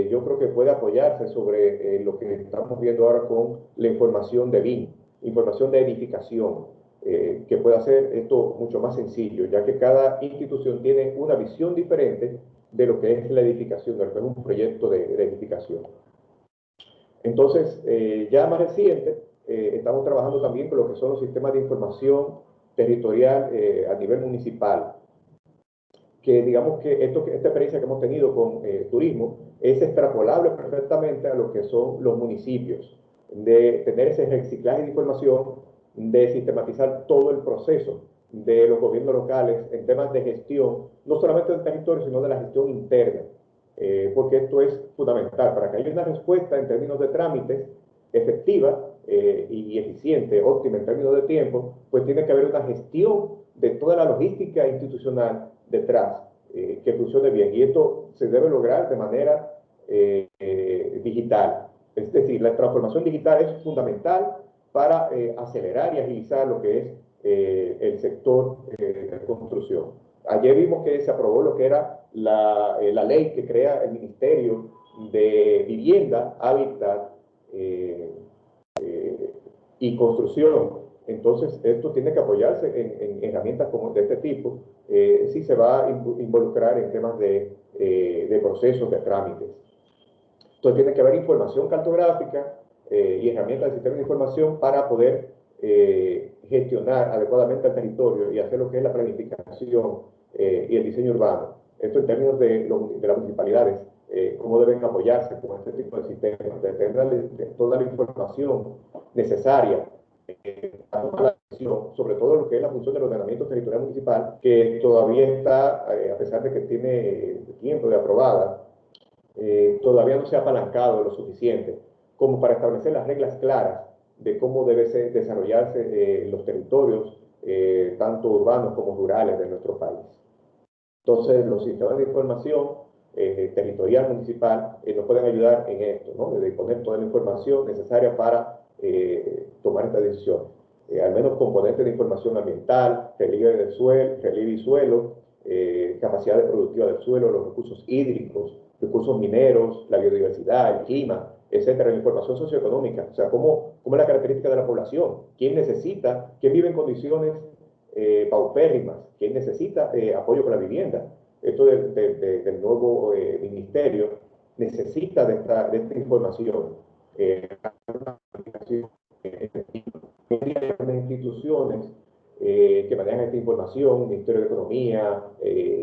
yo creo que puede apoyarse sobre lo que estamos viendo ahora con la información de BIM, información de edificación, que puede hacer esto mucho más sencillo, ya que cada institución tiene una visión diferente de lo que es la edificación, de lo que es un proyecto de edificación. Entonces, ya más reciente, estamos trabajando también con lo que son los sistemas de información territorial a nivel municipal, que digamos que esta experiencia que hemos tenido con turismo es extrapolable perfectamente a lo que son los municipios, de tener ese reciclaje de información, de sistematizar todo el proceso de los gobiernos locales en temas de gestión, no solamente del territorio, sino de la gestión interna, porque esto es fundamental para que haya una respuesta en términos de trámites efectiva y eficiente, óptima en términos de tiempo, pues tiene que haber una gestión de toda la logística institucional detrás, que funcione bien. Y esto se debe lograr de manera digital. Es decir, la transformación digital es fundamental para acelerar y agilizar lo que es el sector de construcción. Ayer vimos que se aprobó lo que era la ley que crea el Ministerio de Vivienda, Hábitat y Construcción. Entonces, esto tiene que apoyarse en herramientas como de este tipo, si se va a involucrar en temas de procesos, de trámites. Entonces, tiene que haber información cartográfica y herramientas de sistema de información para poder gestionar adecuadamente el territorio y hacer lo que es la planificación y el diseño urbano. Esto en términos de las municipalidades, cómo deben apoyarse con este tipo de sistemas, de tener toda la información necesaria sobre todo lo que es la función del ordenamiento territorial municipal, que todavía está, a pesar de que tiene tiempo de aprobada, todavía no se ha apalancado lo suficiente como para establecer las reglas claras de cómo debe desarrollarse los territorios, tanto urbanos como rurales de nuestro país. Entonces, los sistemas de información territorial municipal nos pueden ayudar en esto, ¿no? De disponer toda la información necesaria para tomar esta decisión. Al menos componentes de información ambiental, relieve del suelo, relieve y suelo, capacidad productiva del suelo, los recursos hídricos, recursos mineros, la biodiversidad, el clima, etcétera, la información socioeconómica, o sea, cómo es la característica de la población, quién necesita, quién vive en condiciones paupérrimas, quién necesita apoyo con la vivienda. Esto del nuevo ministerio necesita de esta información. Las instituciones que manejan esta información, Ministerio de Economía,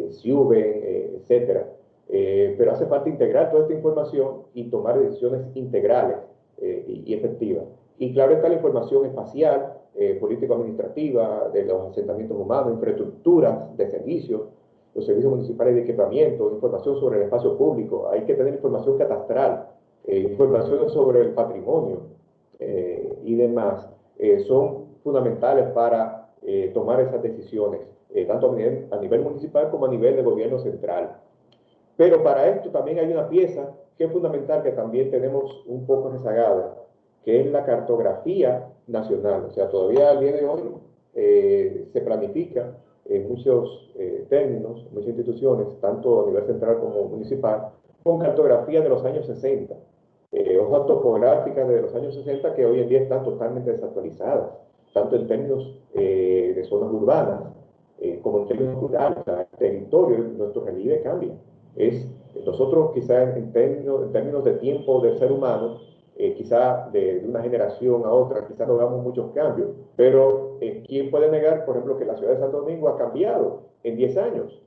SIUBEN, etcétera. Pero hace falta integrar toda esta información y tomar decisiones integrales y efectivas. Y claro está la información espacial, político-administrativa, de los asentamientos humanos, infraestructuras de servicios, los servicios municipales de equipamiento, información sobre el espacio público. Hay que tener información catastral, información sobre el patrimonio y demás. Son fundamentales para tomar esas decisiones, tanto a nivel municipal como a nivel de gobierno central. Pero para esto también hay una pieza que es fundamental, que también tenemos un poco rezagada, que es la cartografía nacional. O sea, todavía al día de hoy se planifica en muchos términos, muchas instituciones, tanto a nivel central como municipal, con cartografía de los años 60. Hojas topográficas de los años 60 que hoy en día están totalmente desactualizadas, tanto en términos de zonas urbanas como en términos rurales. O sea, el territorio, nuestro relieve cambia. Nosotros quizás en términos de tiempo del ser humano, quizá de una generación a otra, quizás no hagamos muchos cambios, pero ¿quién puede negar, por ejemplo, que la ciudad de Santo Domingo ha cambiado en 10 años?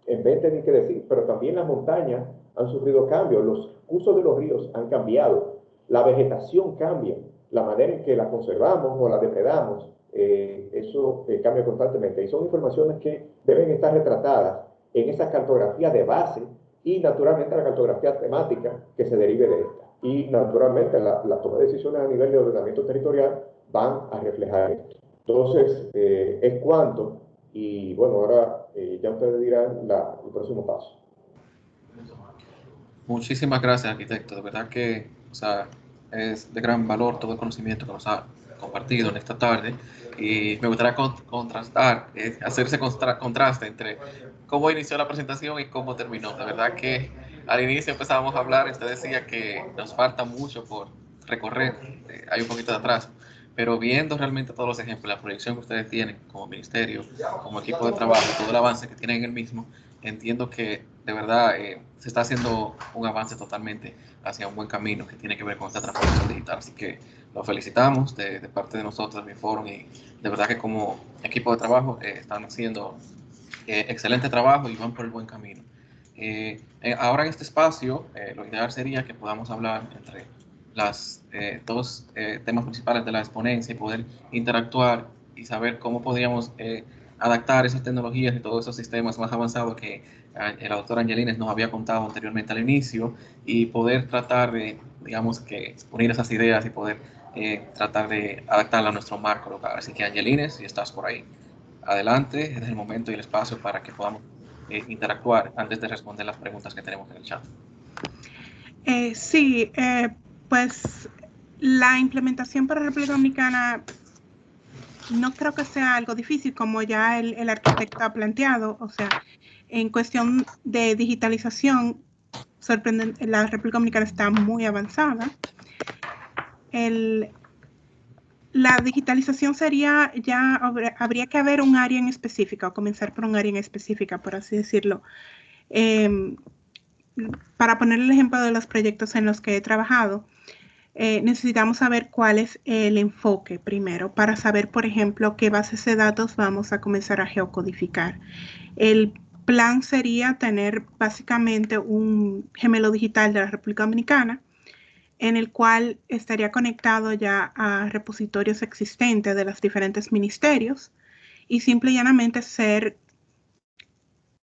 En 20 ni que decir, pero también las montañas han sufrido cambios, los cursos de los ríos han cambiado, la vegetación cambia, la manera en que la conservamos o la depredamos, eso cambia constantemente. Y son informaciones que deben estar retratadas en esas cartografías de base y naturalmente la cartografía temática que se derive de esta. Y naturalmente la toma de decisiones a nivel de ordenamiento territorial van a reflejar esto. Entonces, es cuánto, y bueno, ahora ya ustedes dirán el próximo paso. Muchísimas gracias, arquitecto. De verdad que, o sea, es de gran valor todo el conocimiento que nos ha compartido en esta tarde. Y me gustaría contrastar, hacer ese contraste entre cómo inició la presentación y cómo terminó. De verdad que al inicio empezábamos a hablar y usted decía que nos falta mucho por recorrer, hay un poquito de atrás. Pero viendo realmente todos los ejemplos, la proyección que ustedes tienen como ministerio, como equipo de trabajo, todo el avance que tienen en el mismo, entiendo que de verdad se está haciendo un avance totalmente hacia un buen camino que tiene que ver con esta transformación digital. Así que los felicitamos de parte de nosotros, de mi foro, y de verdad que como equipo de trabajo están haciendo excelente trabajo y van por el buen camino. Ahora en este espacio, lo ideal sería que podamos hablar entre las dos temas principales de la exponencia y poder interactuar y saber cómo podríamos adaptar esas tecnologías y todos esos sistemas más avanzados que la doctora Angelines nos había contado anteriormente al inicio, y poder tratar de, digamos, que unir esas ideas y poder tratar de adaptarla a nuestro marco local. Así que Angelines, si estás por ahí, adelante, es el momento y el espacio para que podamos interactuar antes de responder las preguntas que tenemos en el chat. Sí, pues la implementación para República Dominicana no creo que sea algo difícil, como ya el arquitecto ha planteado. O sea, en cuestión de digitalización, la República Dominicana está muy avanzada. La digitalización sería, ya habría que haber un área en específica, o comenzar por un área en específica, por así decirlo. Para poner el ejemplo de los proyectos en los que he trabajado, necesitamos saber cuál es el enfoque primero, para saber, por ejemplo, qué bases de datos vamos a comenzar a geocodificar. El plan sería tener básicamente un gemelo digital de la República Dominicana, en el cual estaría conectado ya a repositorios existentes de los diferentes ministerios, y simple y llanamente ser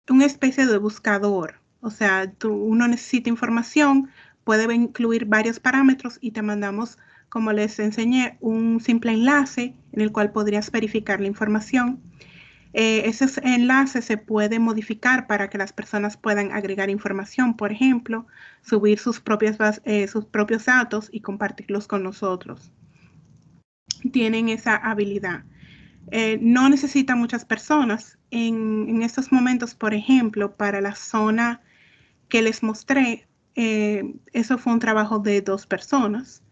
una especie de buscador. O sea, uno necesita información, puede incluir varios parámetros y te mandamos, como les enseñé, un simple enlace en el cual podrías verificar la información. Ese enlace se puede modificar para que las personas puedan agregar información, por ejemplo, subir sus propios datos y compartirlos con nosotros. Tienen esa habilidad. No necesita muchas personas. En estos momentos, por ejemplo, para la zona que les mostré, eso fue un trabajo de 2 personas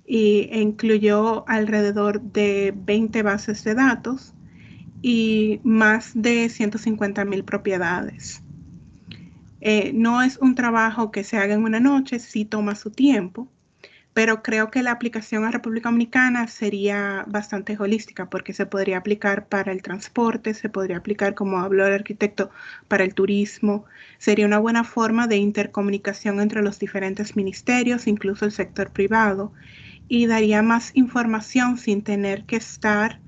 y incluyó alrededor de 20 bases de datos y más de 150,000 propiedades. No es un trabajo que se haga en una noche, sí toma su tiempo, pero creo que la aplicación a República Dominicana sería bastante holística, porque se podría aplicar para el transporte, se podría aplicar, como habló el arquitecto, para el turismo. Sería una buena forma de intercomunicación entre los diferentes ministerios, incluso el sector privado, y daría más información sin tener que estar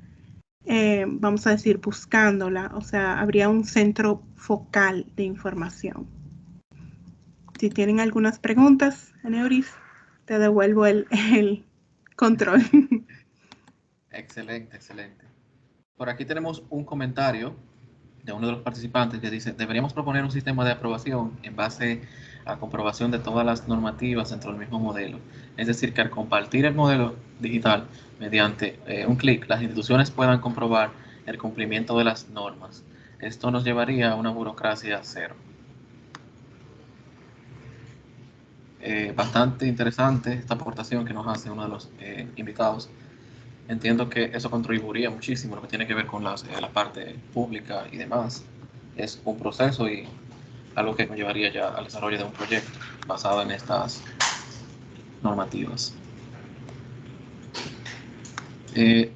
vamos a decir, buscándola. O sea, habría un centro focal de información. Si tienen algunas preguntas, Aneuris, te devuelvo el control. Excelente, excelente. Por aquí tenemos un comentario de uno de los participantes que dice: deberíamos proponer un sistema de aprobación en base a comprobación de todas las normativas dentro del mismo modelo. Es decir, que al compartir el modelo digital mediante un clic, las instituciones puedan comprobar el cumplimiento de las normas. Esto nos llevaría a una burocracia cero. Bastante interesante esta aportación que nos hace uno de los invitados. Entiendo que eso contribuiría muchísimo lo que tiene que ver con la parte pública y demás. Es un proceso y algo que conllevaría ya al desarrollo de un proyecto basado en estas normativas.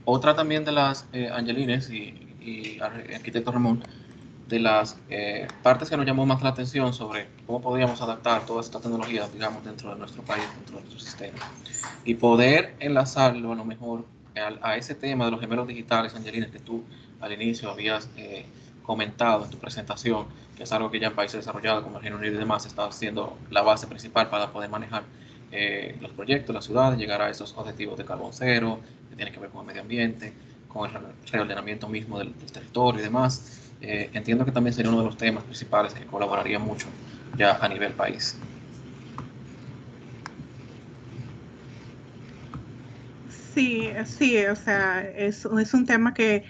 Otra también de las Angelines y arquitecto Ramón, de las partes que nos llamó más la atención sobre cómo podríamos adaptar todas estas tecnologías, digamos, dentro de nuestro país, dentro de nuestro sistema, y poder enlazarlo a lo mejor a ese tema de los gemelos digitales, Angelina, que tú al inicio habías comentado en tu presentación, que es algo que ya en países desarrollados como el Reino Unido y demás está siendo la base principal para poder manejar los proyectos, las ciudades, llegar a esos objetivos de carbono cero, que tienen que ver con el medio ambiente, con el reordenamiento mismo del territorio y demás. Entiendo que también sería uno de los temas principales que colaboraría mucho ya a nivel país. Sí, sí, o sea, es un tema que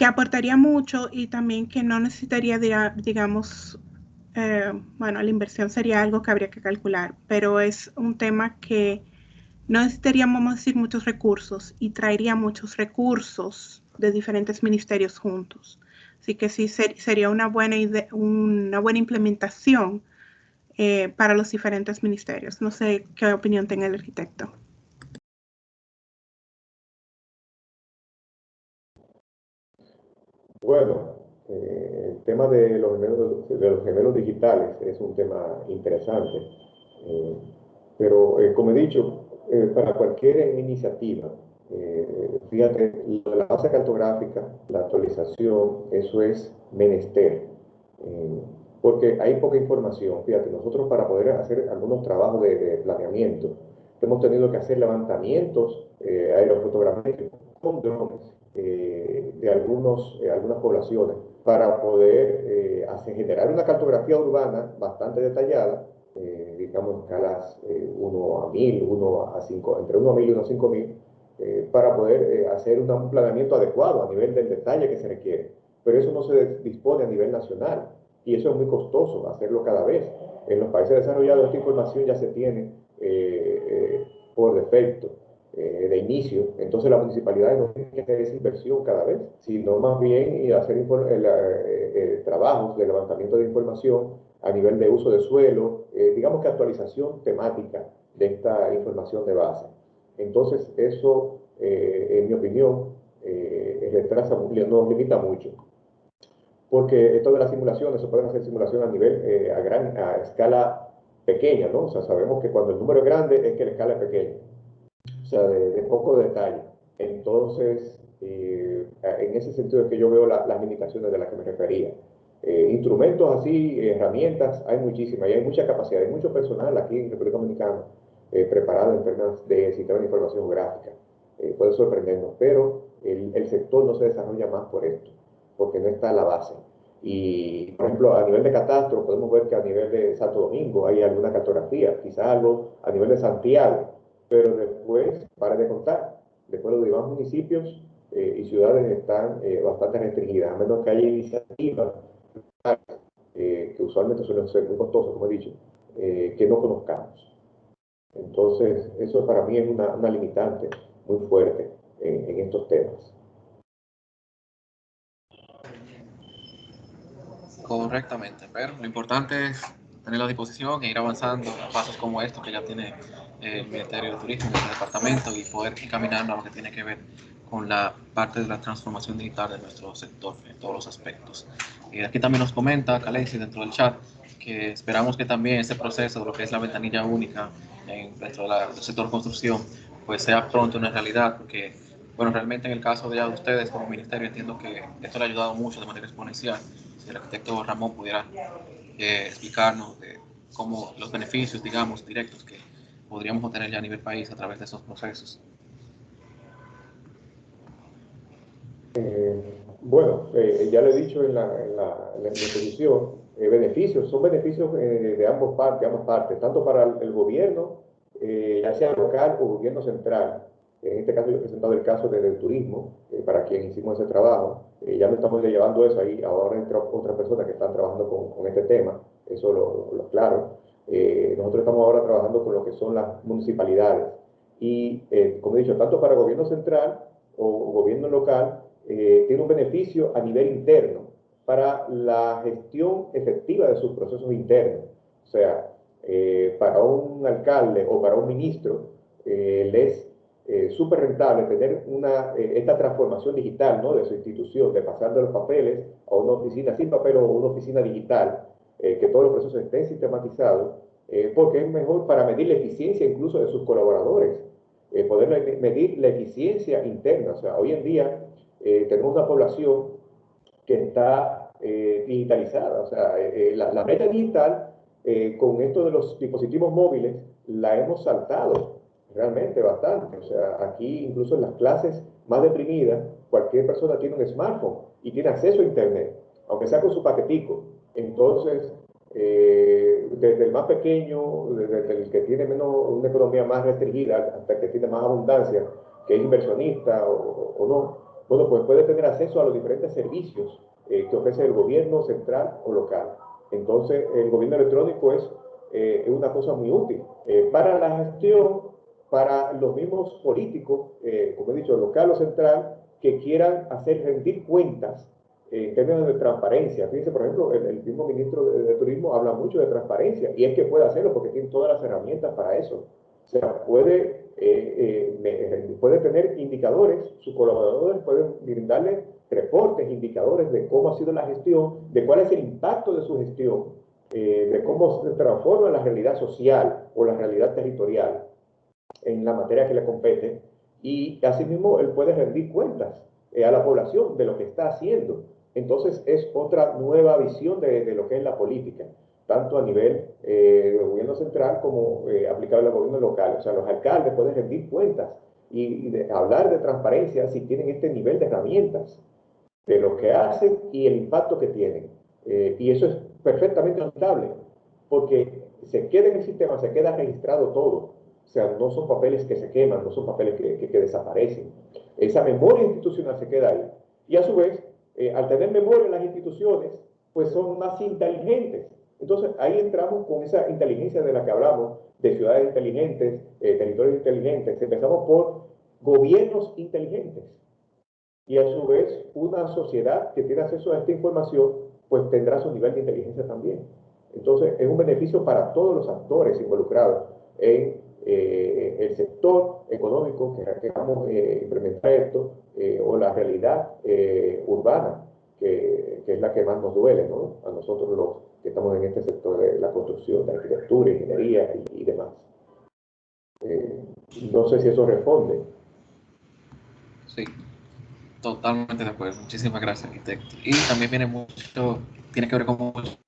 aportaría mucho y también que no necesitaría, digamos, bueno, la inversión sería algo que habría que calcular, pero es un tema que no necesitaríamos, vamos a decir, muchos recursos y traería muchos recursos de diferentes ministerios juntos. Así que sí sería una buena idea, una buena implementación para los diferentes ministerios. No sé qué opinión tenga el arquitecto. Bueno, el tema de los gemelos digitales es un tema interesante, eh, pero como he dicho, para cualquier iniciativa, fíjate, la base cartográfica, la actualización, eso es menester, eh, porque hay poca información. Fíjate, nosotros para poder hacer algunos trabajos de planeamiento, hemos tenido que hacer levantamientos aerofotogramétricos con drones de algunas poblaciones para poder generar una cartografía urbana bastante detallada, digamos en escalas 1 a 1000, 1 a 5, entre 1 a 1000 y 1 a 5000, para poder hacer un planeamiento adecuado a nivel del detalle que se requiere. Pero eso no se dispone a nivel nacional y eso es muy costoso hacerlo cada vez. En los países desarrollados esta información ya se tiene por defecto de inicio, entonces las municipalidades no tienen que hacer esa inversión cada vez, sino más bien hacer trabajos de levantamiento de información a nivel de uso de suelo, digamos que actualización temática de esta información de base. Entonces eso, en mi opinión, retrasa, nos limita mucho. Porque esto de las simulaciones, se pueden hacer simulaciones a nivel, a escala pequeña, ¿no? O sea, sabemos que cuando el número es grande es que la escala es pequeña, o sea, de poco detalle. Entonces, en ese sentido es que yo veo las limitaciones de las que me refería. Instrumentos así, herramientas, hay muchísimas y hay mucha capacidad, hay mucho personal aquí en República Dominicana preparado en términos de sistemas de información gráfica. Puede sorprendernos, pero el sector no se desarrolla más por esto, porque no está a la base. Y, por ejemplo, a nivel de catastro, podemos ver que a nivel de Santo Domingo hay alguna cartografía, quizás algo a nivel de Santiago, pero después, para de contar, después los demás municipios y ciudades están bastante restringidas, a menos que haya iniciativas que usualmente suelen ser muy costosas, como he dicho, que no conozcamos. Entonces, eso para mí es una limitante muy fuerte en estos temas. Correctamente, pero lo importante es tener la disposición e ir avanzando a pasos como estos que ya tiene el Ministerio de Turismo, el departamento, y poder ir caminando a lo que tiene que ver con la parte de la transformación digital de nuestro sector en todos los aspectos. Y aquí también nos comenta Calexi dentro del chat que esperamos que también este proceso de lo que es la ventanilla única dentro del sector construcción pues sea pronto una realidad, porque bueno, realmente en el caso de ustedes como ministerio entiendo que esto le ha ayudado mucho de manera exponencial. Si el arquitecto Ramón pudiera explicarnos de cómo los beneficios, digamos, directos que podríamos obtener ya a nivel país a través de esos procesos. Bueno, ya lo he dicho en mi exposición, beneficios, son beneficios de ambas partes, tanto para el gobierno, ya sea local o gobierno central. En este caso yo he presentado el caso del turismo, para quien hicimos ese trabajo. Ya no estamos llevando eso ahí, ahora entra otras personas que están trabajando con este tema, eso lo claro. Nosotros estamos ahora trabajando con lo que son las municipalidades. Y, como he dicho, tanto para gobierno central o gobierno local, tiene un beneficio a nivel interno para la gestión efectiva de sus procesos internos. O sea, para un alcalde o para un ministro les es súper rentable tener esta transformación digital, ¿no?, de su institución, de pasar de los papeles a una oficina sin papel o una oficina digital, que todos los procesos estén sistematizados, porque es mejor para medir la eficiencia incluso de sus colaboradores, poder medir la eficiencia interna. O sea, hoy en día tenemos una población que está digitalizada. O sea, la brecha digital con esto de los dispositivos móviles la hemos saltado realmente bastante. O sea, aquí incluso en las clases más deprimida, cualquier persona tiene un smartphone y tiene acceso a Internet, aunque sea con su paquetico. Entonces, desde el más pequeño, desde el que tiene una economía más restringida, hasta el que tiene más abundancia, que es inversionista o no, bueno, pues puede tener acceso a los diferentes servicios que ofrece el gobierno central o local. Entonces, el gobierno electrónico es una cosa muy útil para la gestión, para los mismos políticos, como he dicho, local o central, que quieran hacer rendir cuentas en términos de transparencia. Fíjense, por ejemplo, el mismo ministro de Turismo habla mucho de transparencia, y es que puede hacerlo porque tiene todas las herramientas para eso. O sea, puede tener indicadores, sus colaboradores pueden brindarle reportes, indicadores de cómo ha sido la gestión, de cuál es el impacto de su gestión, de cómo se transforma la realidad social o la realidad territorial en la materia que le compete, y asimismo él puede rendir cuentas a la población de lo que está haciendo. Entonces es otra nueva visión de lo que es la política, tanto a nivel del gobierno central como aplicable al gobierno local. O sea, los alcaldes pueden rendir cuentas y hablar de transparencia si tienen este nivel de herramientas de lo que hacen y el impacto que tienen. Y eso es perfectamente notable, porque se queda en el sistema, se queda registrado todo. O sea, no son papeles que se queman, no son papeles que desaparecen. Esa memoria institucional se queda ahí. Y a su vez, al tener memoria las instituciones, pues son más inteligentes. Entonces, ahí entramos con esa inteligencia de la que hablamos, de ciudades inteligentes, territorios inteligentes. Empezamos por gobiernos inteligentes. Y a su vez, una sociedad que tiene acceso a esta información, pues tendrá su nivel de inteligencia también. Entonces, es un beneficio para todos los actores involucrados en el sector económico que queramos implementar esto, o la realidad urbana, que es la que más nos duele, ¿no? A nosotros los que estamos en este sector de la construcción, de arquitectura, ingeniería y demás. No sé si eso responde. Sí, totalmente de acuerdo. Muchísimas gracias, arquitecto. Y también tiene que ver con mucho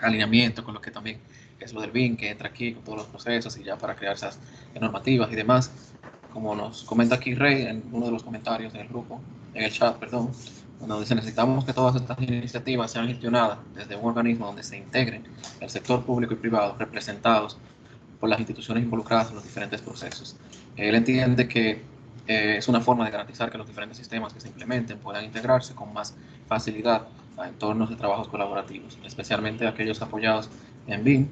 alineamiento con lo que también es lo del BIM, que entra aquí con todos los procesos y ya para crear esas normativas y demás. Como nos comenta aquí Rey en uno de los comentarios del grupo, en el chat, perdón, donde dice: necesitamos que todas estas iniciativas sean gestionadas desde un organismo donde se integren el sector público y privado representados por las instituciones involucradas en los diferentes procesos. Él entiende que es una forma de garantizar que los diferentes sistemas que se implementen puedan integrarse con más facilidad a entornos de trabajos colaborativos, especialmente aquellos apoyados en BIM.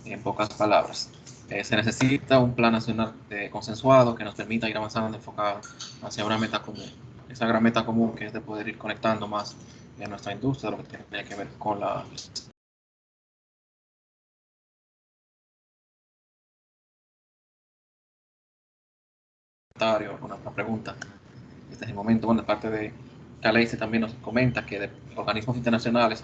En pocas palabras, se necesita un plan nacional consensuado que nos permita ir avanzando enfocado hacia una meta común. Esa gran meta común, que es de poder ir conectando más en nuestra industria, lo que tiene que ver con la una pregunta. Este es el momento. Bueno, de parte de Caleise también nos comenta que organismos internacionales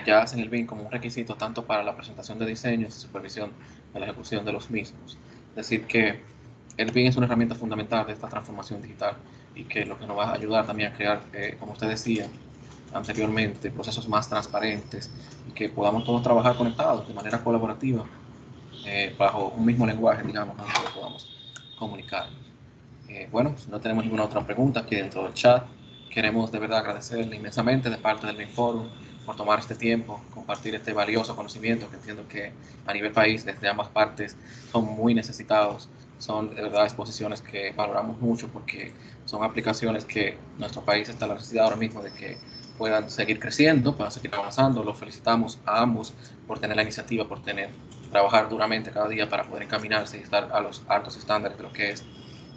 ya hacen el BIM como un requisito tanto para la presentación de diseños y supervisión de la ejecución de los mismos. Es decir, que el BIM es una herramienta fundamental de esta transformación digital y que lo que nos va a ayudar también a crear, como usted decía anteriormente, procesos más transparentes y que podamos todos trabajar conectados de manera colaborativa bajo un mismo lenguaje, digamos, donde podamos comunicarnos. Bueno, si no tenemos ninguna otra pregunta aquí dentro del chat, queremos de verdad agradecerle inmensamente de parte del BIM Forum por tomar este tiempo, compartir este valioso conocimiento que entiendo que a nivel país, desde ambas partes, son muy necesitados. Son de verdad exposiciones que valoramos mucho porque son aplicaciones que nuestro país está en la necesidad ahora mismo de que puedan seguir creciendo, puedan seguir avanzando. Los felicitamos a ambos por tener la iniciativa, por trabajar duramente cada día para poder encaminarse y estar a los altos estándares de lo que es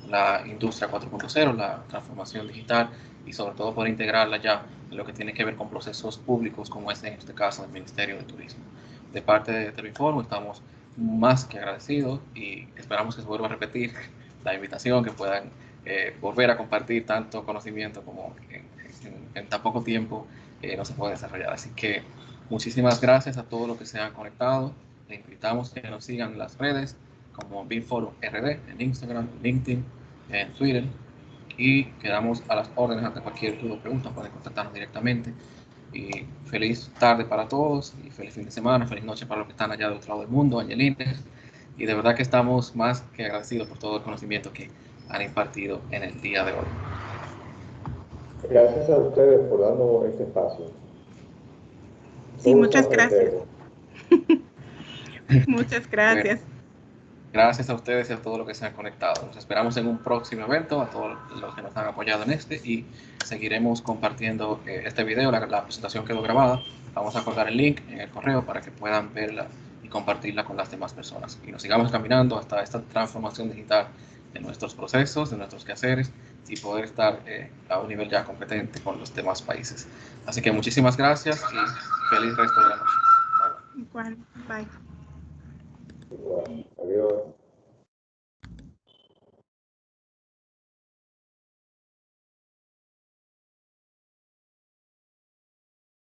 la industria 4.0, la transformación digital, y sobre todo poder integrarla ya en lo que tiene que ver con procesos públicos, como es en este caso el Ministerio de Turismo. De parte de Terbiforum estamos más que agradecidos y esperamos que se vuelva a repetir la invitación, que puedan volver a compartir tanto conocimiento como en tan poco tiempo no se puede desarrollar. Así que muchísimas gracias a todos los que se han conectado. Les invitamos a que nos sigan en las redes como BIM Forum RD, en Instagram, LinkedIn, en Twitter, y quedamos a las órdenes ante cualquier duda o pregunta. Pueden contactarnos directamente. Y feliz tarde para todos y feliz fin de semana, feliz noche para los que están allá de otro lado del mundo, Angelines, y de verdad que estamos más que agradecidos por todo el conocimiento que han impartido en el día de hoy. Gracias a ustedes por darnos este espacio. Sí, muchas gracias. Muchas gracias. Bueno, gracias a ustedes y a todos los que se han conectado. Nos esperamos en un próximo evento, a todos los que nos han apoyado en este, y seguiremos compartiendo este video. La presentación quedó grabada. Vamos a colgar el link en el correo para que puedan verla y compartirla con las demás personas. Y nos sigamos caminando hasta esta transformación digital de nuestros procesos, de nuestros quehaceres, y poder estar a un nivel ya competente con los demás países. Así que muchísimas gracias y feliz resto de la noche. Igual, bye. Igual, adiós.